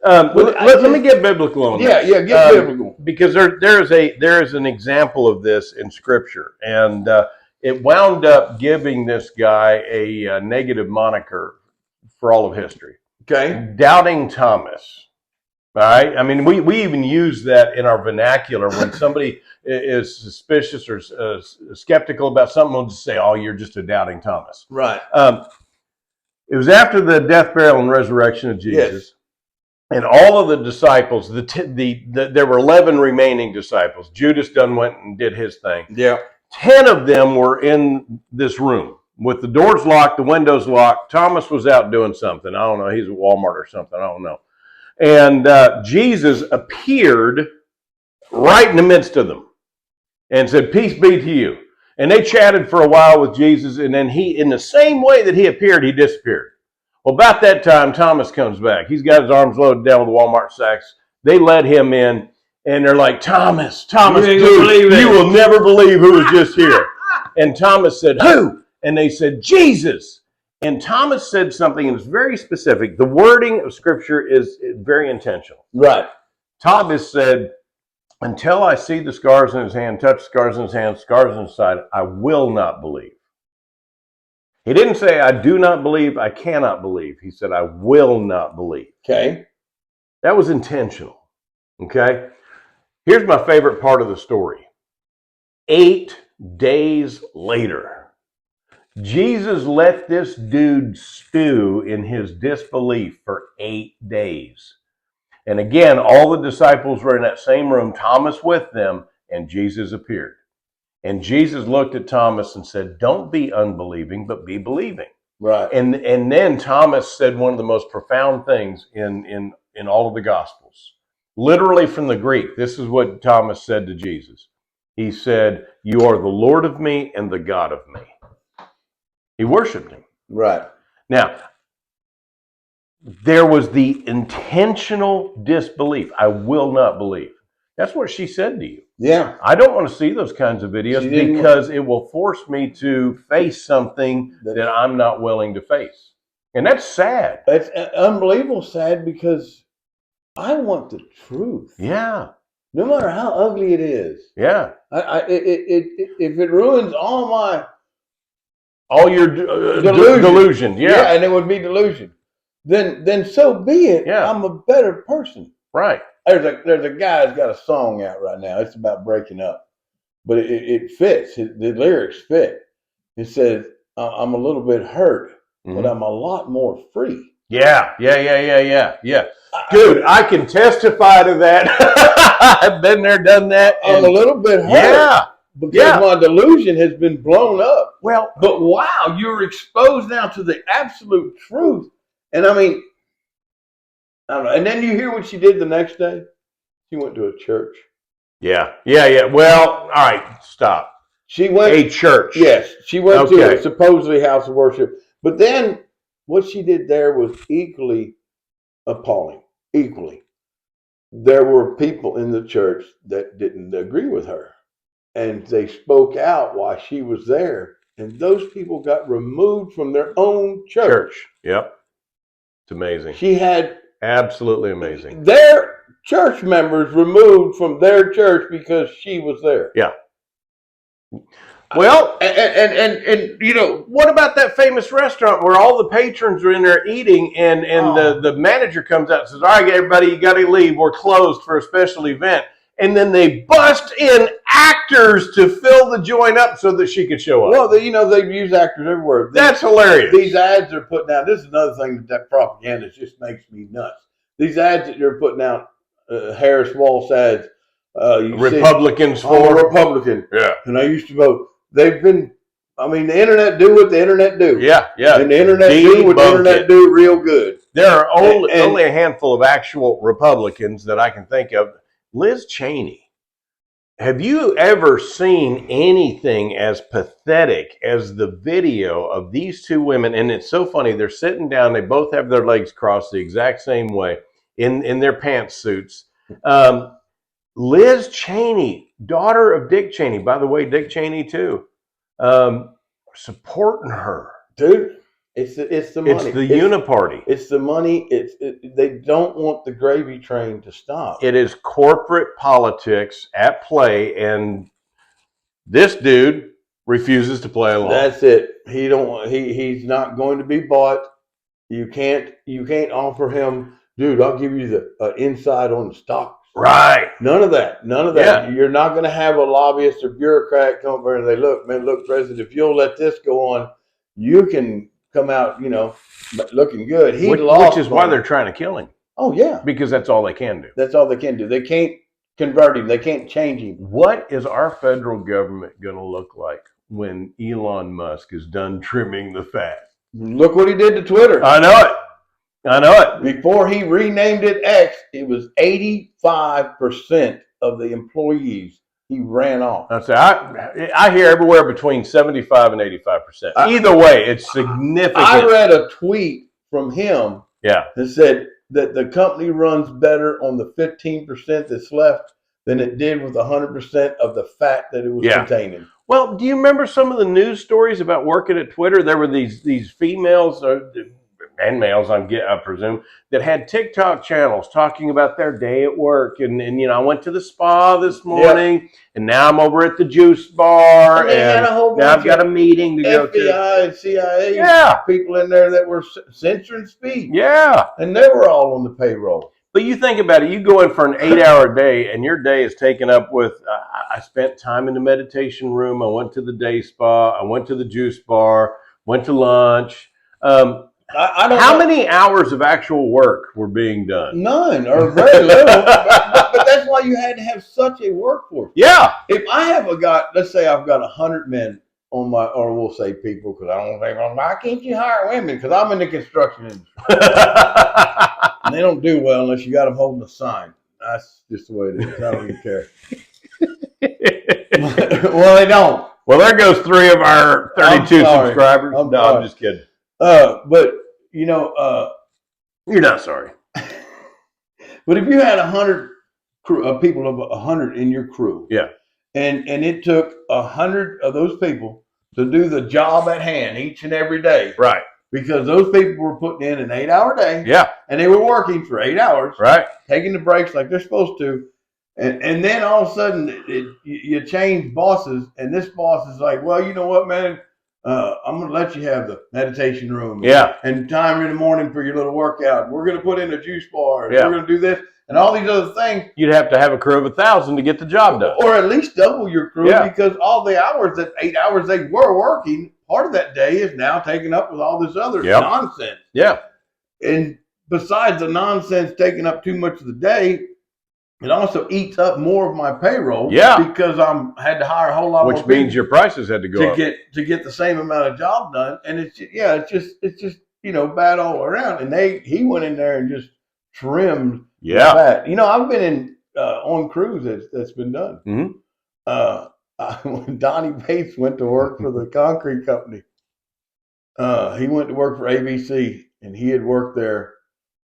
Let me get biblical on this. Yeah, get biblical. Because there is an example of this in Scripture, and it wound up giving this guy a negative moniker for all of history. Okay. Doubting Thomas. All right. I mean, we even use that in our vernacular when somebody is suspicious or skeptical about something. We'll just say, "Oh, you're just a doubting Thomas." Right. It was after the death, burial, and resurrection of Jesus, and all of the disciples. There were 11 remaining disciples. Judas went and did his thing. Yeah. 10 of them were in this room with the doors locked, the windows locked. Thomas was out doing something. I don't know. He's at Walmart or something. I don't know. And Jesus appeared right in the midst of them and said, "Peace be to you." And they chatted for a while with Jesus, and then he, in the same way that he appeared, he disappeared. Well, about that time, Thomas comes back. He's got his arms loaded down with Walmart sacks. They let him in, and they're like, Thomas, dude, you will never believe who was just here. And Thomas said, "Who?" And they said, "Jesus." And Thomas said something, and it's very specific. The wording of Scripture is very intentional. Right. Thomas said, "Until I see the scars in his hand, touch the scars in his hand, scars in his side, I will not believe." He didn't say, I do not believe, I cannot believe. He said, I will not believe. Okay. That was intentional. Okay. Here's my favorite part of the story. 8 days later, Jesus let this dude stew in his disbelief for 8 days. And again, all the disciples were in that same room, Thomas with them, and Jesus appeared. And Jesus looked at Thomas and said, don't be unbelieving, but be believing. Right. And then Thomas said one of the most profound things in all of the Gospels. Literally from the Greek, this is what Thomas said to Jesus. He said, you are the Lord of me and the God of me. He worshiped him. Right. Now, there was the intentional disbelief. I will not believe. That's what she said to you. Yeah. I don't want to see those kinds of videos because it will force me to face something that I'm not willing to face. And that's sad. It's unbelievable sad because I want the truth. Yeah. No matter how ugly it is. Yeah. If it ruins all your delusion. Yeah. And it would be delusion. Then so be it. Yeah. I'm a better person. Right. There's a guy that's got a song out right now. It's about breaking up, but it fits. The lyrics fit. It says, "I'm a little bit hurt, but I'm a lot more free." Yeah. Dude, I can testify to that. I've been there, done that. I'm a little bit hurt. Yeah. Because my delusion has been blown up. Well, but wow, you're exposed now to the absolute truth. And I mean, I don't know. And then you hear what she did the next day. She went to a church. Yeah. Well, all right, stop. She went a church. Yes, she went to a supposedly house of worship. But then what she did there was equally appalling. Equally, there were people in the church that didn't agree with her, and they spoke out while she was there. And those people got removed from their own church. Yep. It's amazing. She had absolutely amazing. Their church members removed from their church because she was there. Yeah. Well, and you know, what about that famous restaurant where all the patrons are in there eating and the manager comes out and says, all right, everybody, you got to leave. We're closed for a special event. And then they bust in actors to fill the joint up so that she could show up. Well, they use actors everywhere. That's hilarious. These ads are putting out. This is another thing that propaganda just makes me nuts. These ads that you're putting out, Harris Walsh ads. Republicans I'm a Republican. Yeah. And I used to vote. They've been, I mean, the internet do what the internet do. Yeah. And the internet do what the internet do real good. There are only a handful of actual Republicans that I can think of. Liz Cheney. Have you ever seen anything as pathetic as the video of these two women? And it's so funny. They're sitting down. They both have their legs crossed the exact same way in their pantsuits. Liz Cheney, daughter of Dick Cheney. By the way, Dick Cheney too. Supporting her. Dude, it's the money. It's the uniparty. It's the money. They don't want the gravy train to stop. It is corporate politics at play, and this dude refuses to play along. That's it. He's not going to be bought. You can't offer him, dude, I'll give you the inside on the stocks. Right. None of that. Yeah. You're not going to have a lobbyist or bureaucrat come over and they look, President, if you'll let this go on, you can come out, looking good. Which is why they're trying to kill him. Oh, yeah. Because that's all they can do. That's all they can do. They can't convert him. They can't change him. What is our federal government going to look like when Elon Musk is done trimming the fat? Look what he did to Twitter. I know it. Before he renamed it X, it was 85% of the employees he ran off. I hear everywhere between 75 and 85%. Either way, it's significant. I read a tweet from him that said that the company runs better on the 15% that's left than it did with 100% of the fat that it was containing. Well, do you remember some of the news stories about working at Twitter? There were these females, and males, I presume, that had TikTok channels talking about their day at work. And I went to the spa this morning, and now I'm over at the juice bar, and they had a whole now bunch I've got a meeting to go to. FBI and CIA people in there that were censoring speech. Yeah. And they were all on the payroll. But you think about it, you go in for an 8-hour day, and your day is taken up with, I spent time in the meditation room, I went to the day spa, I went to the juice bar, went to lunch. I don't know. Many hours of actual work were being done? None, or very little. but that's why you had to have such a workforce. Yeah. If I have let's say I've got 100 men on my, or we'll say people, because I don't think, well, why can't you hire women? Because I'm in the construction industry. And they don't do well unless you got them holding a sign. That's just the way it is. I don't even care. Well, they don't. Well, there goes 3 of our 32 subscribers. I'm just kidding. But you're not sorry. But if you had 100 people of 100 in your crew, yeah, and it took 100 of those people to do the job at hand each and every day, right? Because those people were putting in an 8-hour day, yeah, and they were working for 8 hours, right? Taking the breaks like they're supposed to, and then all of a sudden you change bosses, and this boss is like, well, you know what, man. I'm going to let you have the meditation room, and time in the morning for your little workout. We're going to put in a juice bar. We're going to do this and all these other things. You'd have to have a crew of 1,000 to get the job done, or at least double your crew, because all the hours, that 8 hours they were working, part of that day is now taken up with all this other nonsense. Yeah, and besides the nonsense taking up too much of the day, it also eats up more of my payroll. Yeah, because I had to hire a whole lot more. Which means your prices had to go up to get the same amount of job done, and it's just bad all around. And he went in there and just trimmed. Yeah, fat. I've been in on crews that's been done. Mm-hmm. When Donnie Bates went to work for the concrete company, he went to work for ABC, and he had worked there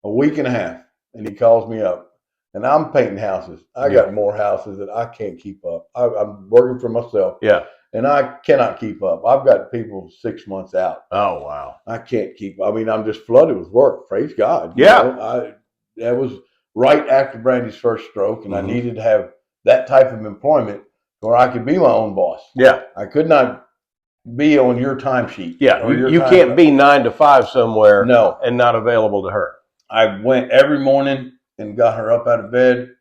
a week and a half, and he calls me up. And I'm painting houses. I got more houses that I can't keep up. I'm working for myself. Yeah. And I cannot keep up. I've got people 6 months out. Oh, wow. I can't keep up. I mean, I'm just flooded with work. Praise God. Yeah. That was right after Brandy's first stroke, and I needed to have that type of employment where I could be my own boss. Yeah. I could not be on your timesheet. Yeah. You can't be 9 to 5 somewhere and not available to her. I went every morning and got her up out of bed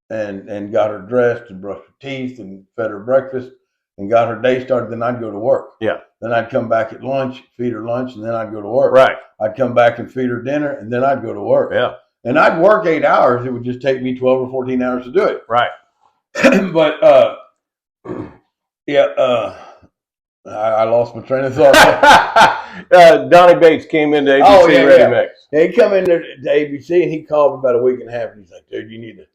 and got her dressed and brushed her teeth and fed her breakfast and got her day started. Then I'd go to work. Yeah. Then I'd come back at lunch, feed her lunch, and then I'd go to work. Right. I'd come back and feed her dinner, and then I'd go to work. Yeah. And I'd work 8 hours. It would just take me 12 or 14 hours to do it. Right. But, I lost my train of thought. Donnie Bates came into ABC Ready Mix. Yeah, he come into ABC, and he called me about a week and a half, and he's like, dude,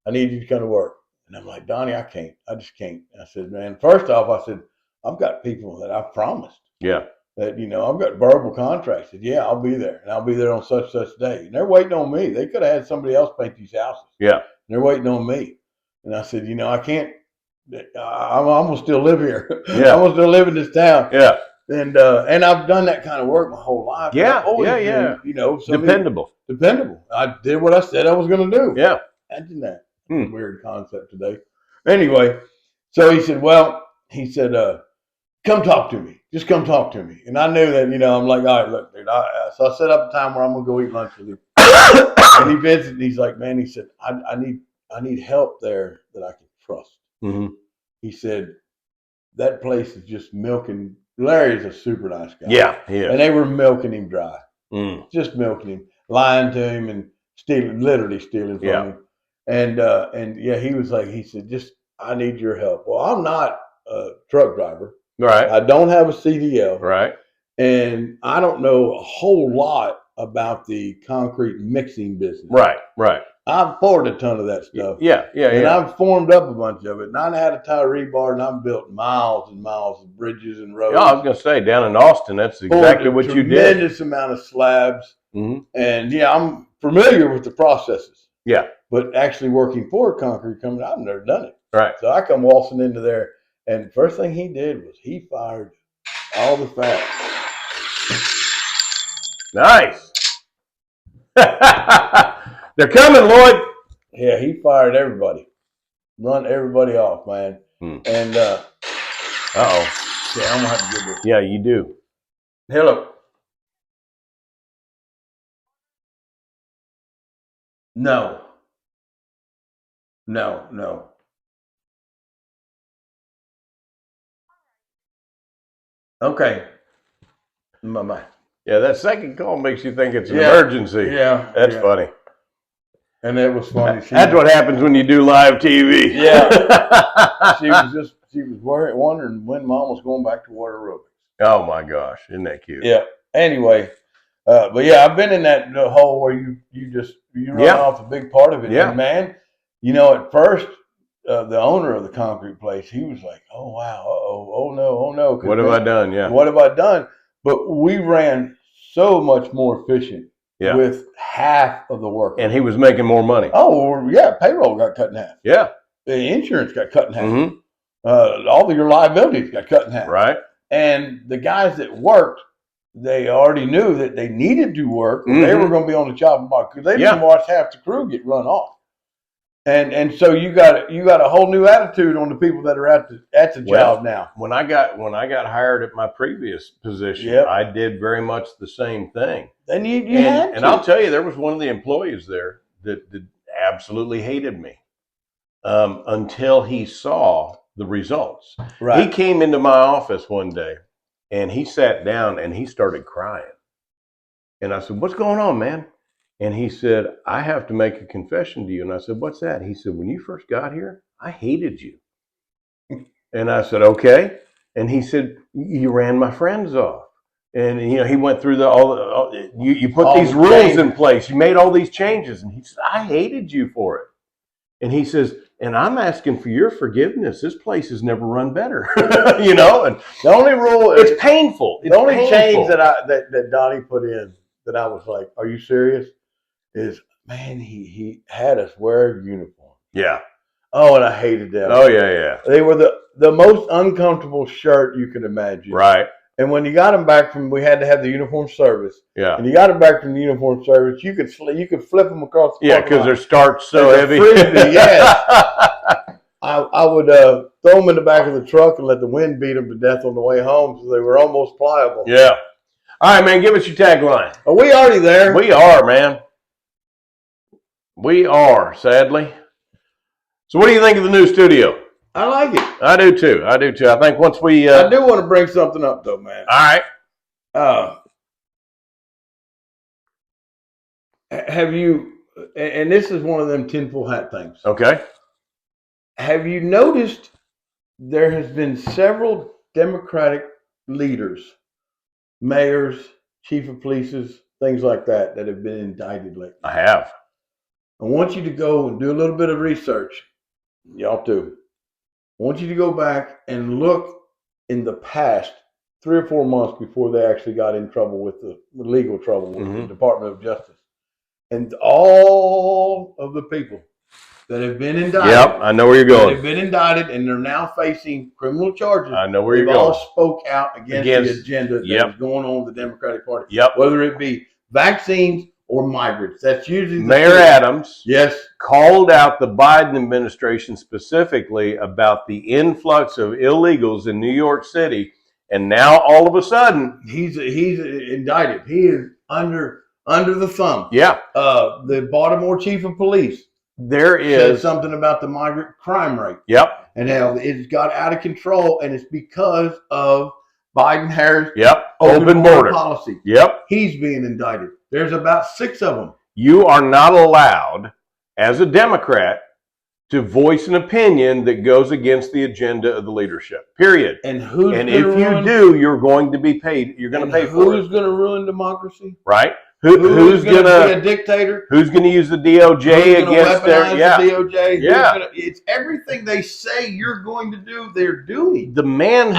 I need you to come to work. And I'm like, Donnie, I can't. I just can't. I said, man, first off, I said, I've got people that I've promised. Yeah. That, I've got verbal contracts. I said, yeah, I'll be there. And I'll be there on such day. And they're waiting on me. They could have had somebody else paint these houses. Yeah. And they're waiting on me. And I said, I can't. I'm going to still live here. Yeah. I'm going to still live in this town. Yeah. And I've done that kind of work my whole life. Yeah. Been, dependable. I did what I said I was going to do. Yeah. Imagine that. Weird concept today. Anyway, so he said, come talk to me. Just come talk to me. And I knew that, I'm like, all right, look, dude. So I set up a time where I'm going to go eat lunch with him. And he visited, and he's like, man, he said, I need help there that I can trust. Mm-hmm. He said, that place is just milking. Larry's a super nice guy. Yeah, he is. And they were milking him dry. Just milking him, lying to him and literally stealing from him. And he was like, he said, I need your help. Well, I'm not a truck driver. Right. I don't have a CDL. Right. And I don't know a whole lot about the concrete mixing business. Right. Right. I've poured a ton of that stuff. Yeah. And I've formed up a bunch of it. And I had a tie rebar, and I've built miles and miles of bridges and roads. Yeah, I was going to say, down in Austin, that's exactly what you did. Tremendous amount of slabs. Mm-hmm. And I'm familiar with the processes. Yeah. But actually working for a concrete company, I've never done it. Right. So I come waltzing into there, and the first thing he did was he fired all the fat. Nice. They're coming, Lloyd. Yeah, he fired everybody, run everybody off, man. And oh, yeah, I'm gonna have to get this. Yeah, you do. Hello. No. Okay. Bye-bye. Yeah, that second call makes you think it's an emergency. Yeah. That's funny. And it was funny. That's what happens when you do live TV. Yeah. she was wondering when Mom was going back to water aerobics. Oh my gosh, isn't that cute? Yeah. Anyway, but yeah, I've been in that hole where you run off a big part of it. Yeah. And man, at first the owner of the concrete place, he was like, "Oh wow, oh no, What have I done? Yeah. What have I done?" But we ran so much more efficient with half of the work. And he was making more money. Oh yeah, payroll got cut in half. Yeah. The insurance got cut in half. Mm-hmm. All of your liabilities got cut in half. Right. And the guys that worked, they already knew that they needed to work. Or they were going to be on the chopping block because they didn't watch half the crew get run off. And so you got a whole new attitude on the people that are at the job now. When I got hired at my previous position, I did very much the same thing. And you had to. And I'll tell you, there was one of the employees there that absolutely hated me until he saw the results. Right. He came into my office one day and he sat down and he started crying. And I said, "What's going on, man?" And he said, "I have to make a confession to you." And I said, "What's that?" He said, "When you first got here, I hated you." And I said, "Okay." And he said, "You ran my friends off." And he went through you put these rules in place. You made all these changes. And he said, "I hated you for it." And he says, "And I'm asking for your forgiveness. This place has never run better." And the only rule it's painful. The only change that Donnie put in that I was like, "Are you serious?" is, man, he had us wear a uniform. Yeah. Oh, and I hated them. Oh yeah. They were the most uncomfortable shirt you could imagine. Right. And when you got them back we had to have the uniform service. Yeah. And you got them back from the uniform service, you could flip them across the because their start's so heavy. Frisbee, yes. I would throw them in the back of the truck and let the wind beat them to death on the way home, so they were almost pliable. Yeah. All right, man. Give us your tagline. Are we already there? We are, man. We are, sadly. So, what do you think of the new studio? I like it. I do too. I think once we. I do want to bring something up, though, man. All right. Have you? And this is one of them tinfoil hat things. Okay. Have you noticed there has been several Democratic leaders, mayors, chief of polices, things like that have been indicted lately? I have. I want you to go and do a little bit of research. Y'all too. I want you to go back and look in the past 3 or 4 months before they actually got in trouble with the legal trouble with the Department of Justice. And all of the people that have been indicted. Yep, I know where you're going. They've been indicted and they're now facing criminal charges. I know where you're going. They all spoke out against the agenda that was going on with the Democratic Party. Yep. Whether it be vaccines or migrants. That's usually Mayor Adams yes called out the Biden administration specifically about the influx of illegals in New York City, and now all of a sudden he's indicted. He is under the thumb. Yeah. The Baltimore chief of police said something about the migrant crime rate. Yep. And how it's got out of control, and it's because of Biden-Harris open border policy. Yep. He's being indicted. There's about 6 of them. You are not allowed, as a Democrat, to voice an opinion that goes against the agenda of the leadership. Period. And if you do, you're going to be paid. You're going to pay for it. Who's going to ruin democracy? Right. Who's going to be a dictator? Who's going to use the DOJ against their the DOJ? Yeah. It's everything they say you're going to do, they're doing. The man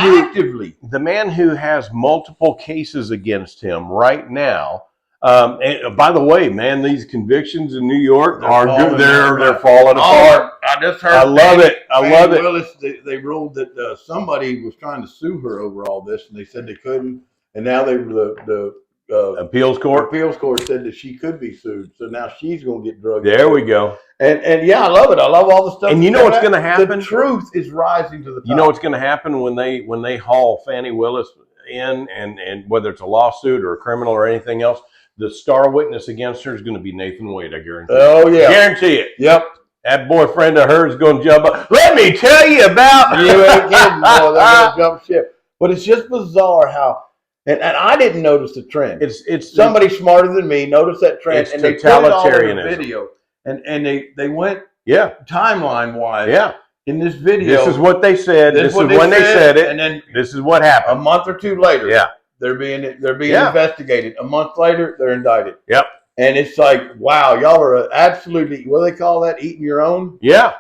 who has multiple cases against him right now. And by the way, man, these convictions in New York are good. They're falling apart. I just heard. I love it. I love it. Willis, they ruled that somebody was trying to sue her over all this, and they said they couldn't. And now the appeals court said that she could be sued. So now she's going to get drugged. There we go. And yeah, I love it. I love all the stuff. And you know what's going to happen? The truth is rising to the top. You know what's going to happen when they haul Fannie Willis in, and whether it's a lawsuit or a criminal or anything else, the star witness against her is going to be Nathan Wade. I guarantee. Oh yeah, guarantee it. Yep. That boyfriend of hers is going to jump up. Let me tell you about. You ain't kidding, boy. They're going to jump ship. But it's just bizarre how. And I didn't notice the trend. It's somebody smarter than me noticed that trend, it's and they put it all in the totalitarianism. video. And they went timeline wise. Yeah. In this video, this is what they said. This is when they said it, and then this is what happened. A month or two later, yeah, they're being investigated. A month later, they're indicted. Yep. And it's like, wow, y'all are absolutely, what do they call that? Eating your own? Yeah.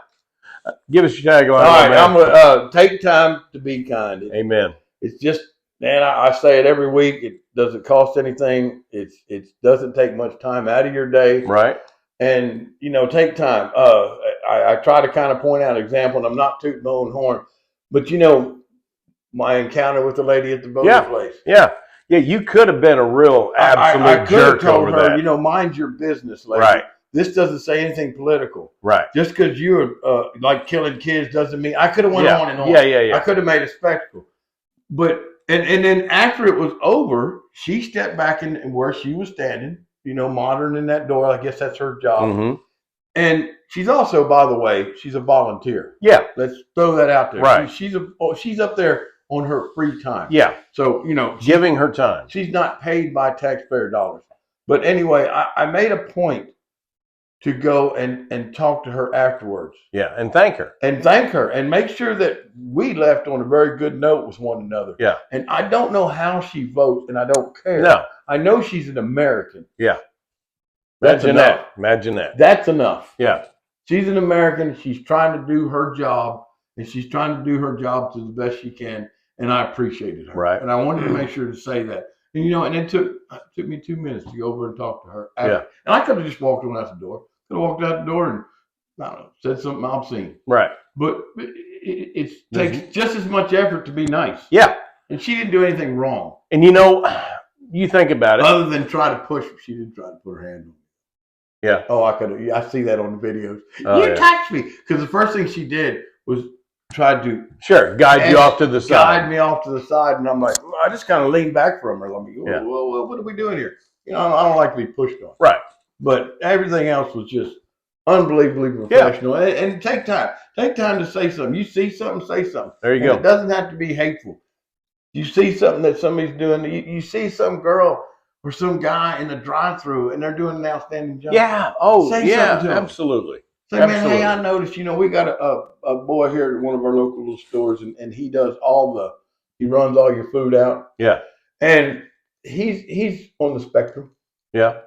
Give us your tagline. All right, I'm gonna take time to be kind. Amen. It's just, man, I say it every week. It doesn't cost anything. It doesn't take much time out of your day. Right. And, take time. I try to kind of point out an example, and I'm not tooting my own horn, but, my encounter with the lady at the voting place. Yeah. Yeah, you could have been a real absolute jerk over that. Mind your business, lady. Right. This doesn't say anything political. Right. Just because you're like killing kids doesn't mean I could have went on and on. Yeah. I could have made a spectacle. But and then after it was over, she stepped back in where she was standing, monitoring that door. I guess that's her job. Mm-hmm. And she's also, by the way, she's a volunteer. Yeah. Let's throw that out there. Right. She's up there on her free time. Yeah. So, giving her time. She's not paid by taxpayer dollars. But anyway, I made a point to go and talk to her afterwards. Yeah, and thank her. And make sure that we left on a very good note with one another. Yeah. And I don't know how she votes, and I don't care. No. I know she's an American. Yeah. Imagine that. That's enough. Yeah. She's an American. She's trying to do her job, and she's trying to do her job to the best she can. And I appreciated her. Right. And I wanted to make sure to say that. And, and it took me 2 minutes to go over and talk to her. Yeah. And I could have just walked on out the door. Could have walked out the door and, I don't know, said something obscene. Right. But it takes just as much effort to be nice. Yeah. And she didn't do anything wrong. And you think about it. Other than try to push, she didn't try to put her hand on me. Yeah. Oh, I see that on the videos. You touched me. Because the first thing she did was try to guide you off to the side. Guide me off to the side, and I'm like, I just kind of leaned back from her. I'm like, well, what are we doing here? I don't like to be pushed on. Right. But everything else was just unbelievably professional. Yeah. And take time. Take time to say something. You see something, say something. There you go. It doesn't have to be hateful. You see something that somebody's doing. You see some girl or some guy in the drive-thru, and they're doing an outstanding job. Yeah. Oh, say something to them. Absolutely. Say, man, hey, I noticed, we got a boy here at one of our local little stores, and he does he runs all your food out. Yeah. And he's on the spectrum. Yeah.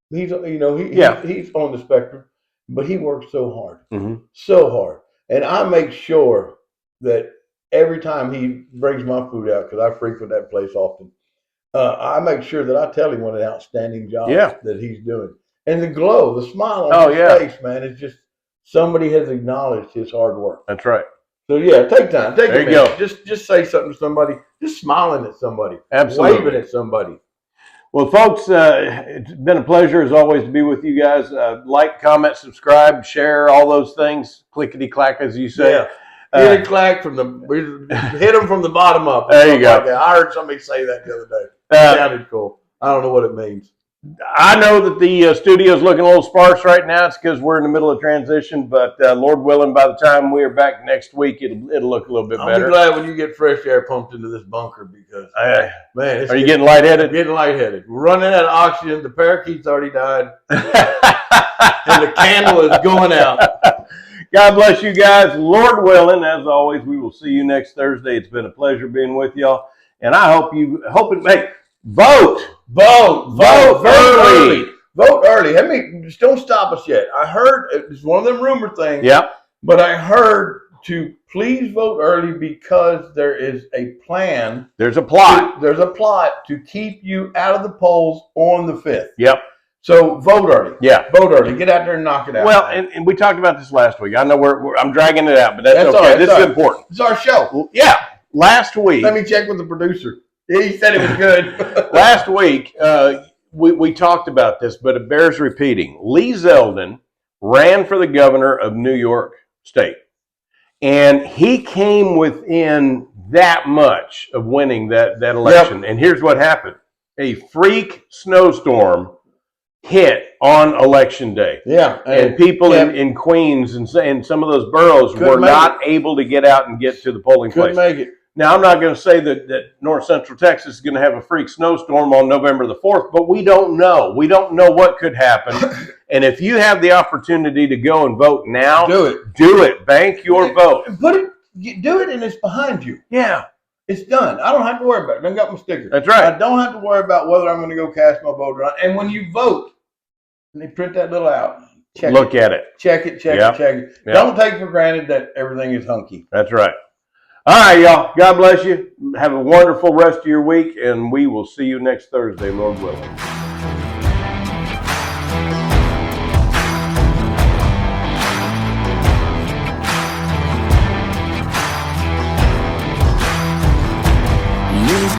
He's on the spectrum, but he works so hard. Mm-hmm. So hard. And I make sure that every time he brings my food out, because I frequent that place often, I make sure that I tell him what an outstanding job that he's doing. And the glow, the smile on his face, man, is just somebody has acknowledged his hard work. That's right. So yeah, take time. Take there a minute. Just say something to somebody. Just smiling at somebody. Absolutely. Waving at somebody. Well, folks, it's been a pleasure as always to be with you guys. Like, comment, subscribe, share, all those things. Clickety clack, as you say. Yeah. Hit a clack hit them from the bottom up. There you go. Like I heard somebody say that the other day. It sounded cool. I don't know what it means. I know that the studio's looking a little sparse right now. It's because we're in the middle of transition, but Lord willing, by the time we are back next week, it'll look a little bit better. I'm glad when you get fresh air pumped into this bunker because, man, are you getting lightheaded? I'm getting lightheaded. We're running out of oxygen. The parakeet's already died, and the candle is going out. God bless you guys. Lord willing, as always, we will see you next Thursday. It's been a pleasure being with y'all, and I hope vote early. Vote early. Just don't stop us yet. I heard it's one of them rumor things. Yep. But I heard to please vote early because there is a plan. There's a plot. There's a plot to keep you out of the polls on the 5th. Yep. So vote early. Yeah. Vote early. Get out there and knock it out. Well, and we talked about this last week. I know I'm dragging it out, but that's okay. All right. This is important. It's our show. Yeah. Last week. Let me check with the producer. He said it was good. Last week, we talked about this, but it bears repeating. Lee Zeldin ran for the governor of New York State, and he came within that much of winning that election. Yep. And here's what happened. A freak snowstorm hit on election day. Yeah. And people in Queens and some of those boroughs were not able to get out and get to the polling place. Couldn't make it. Now, I'm not going to say that North Central Texas is going to have a freak snowstorm on November the 4th, but we don't know. We don't know what could happen. And if you have the opportunity to go and vote now, do it. Do it. Bank your vote. Do it, and it's behind you. Yeah. It's done. I don't have to worry about it. I got my sticker. That's right. I don't have to worry about whether I'm going to go cast my vote or not. And when you vote, and they print that little out, look at it. Check it. Yep. Yep. Don't take for granted that everything is hunky. That's right. All right, y'all. God bless you. Have a wonderful rest of your week, and we will see you next Thursday, Lord willing.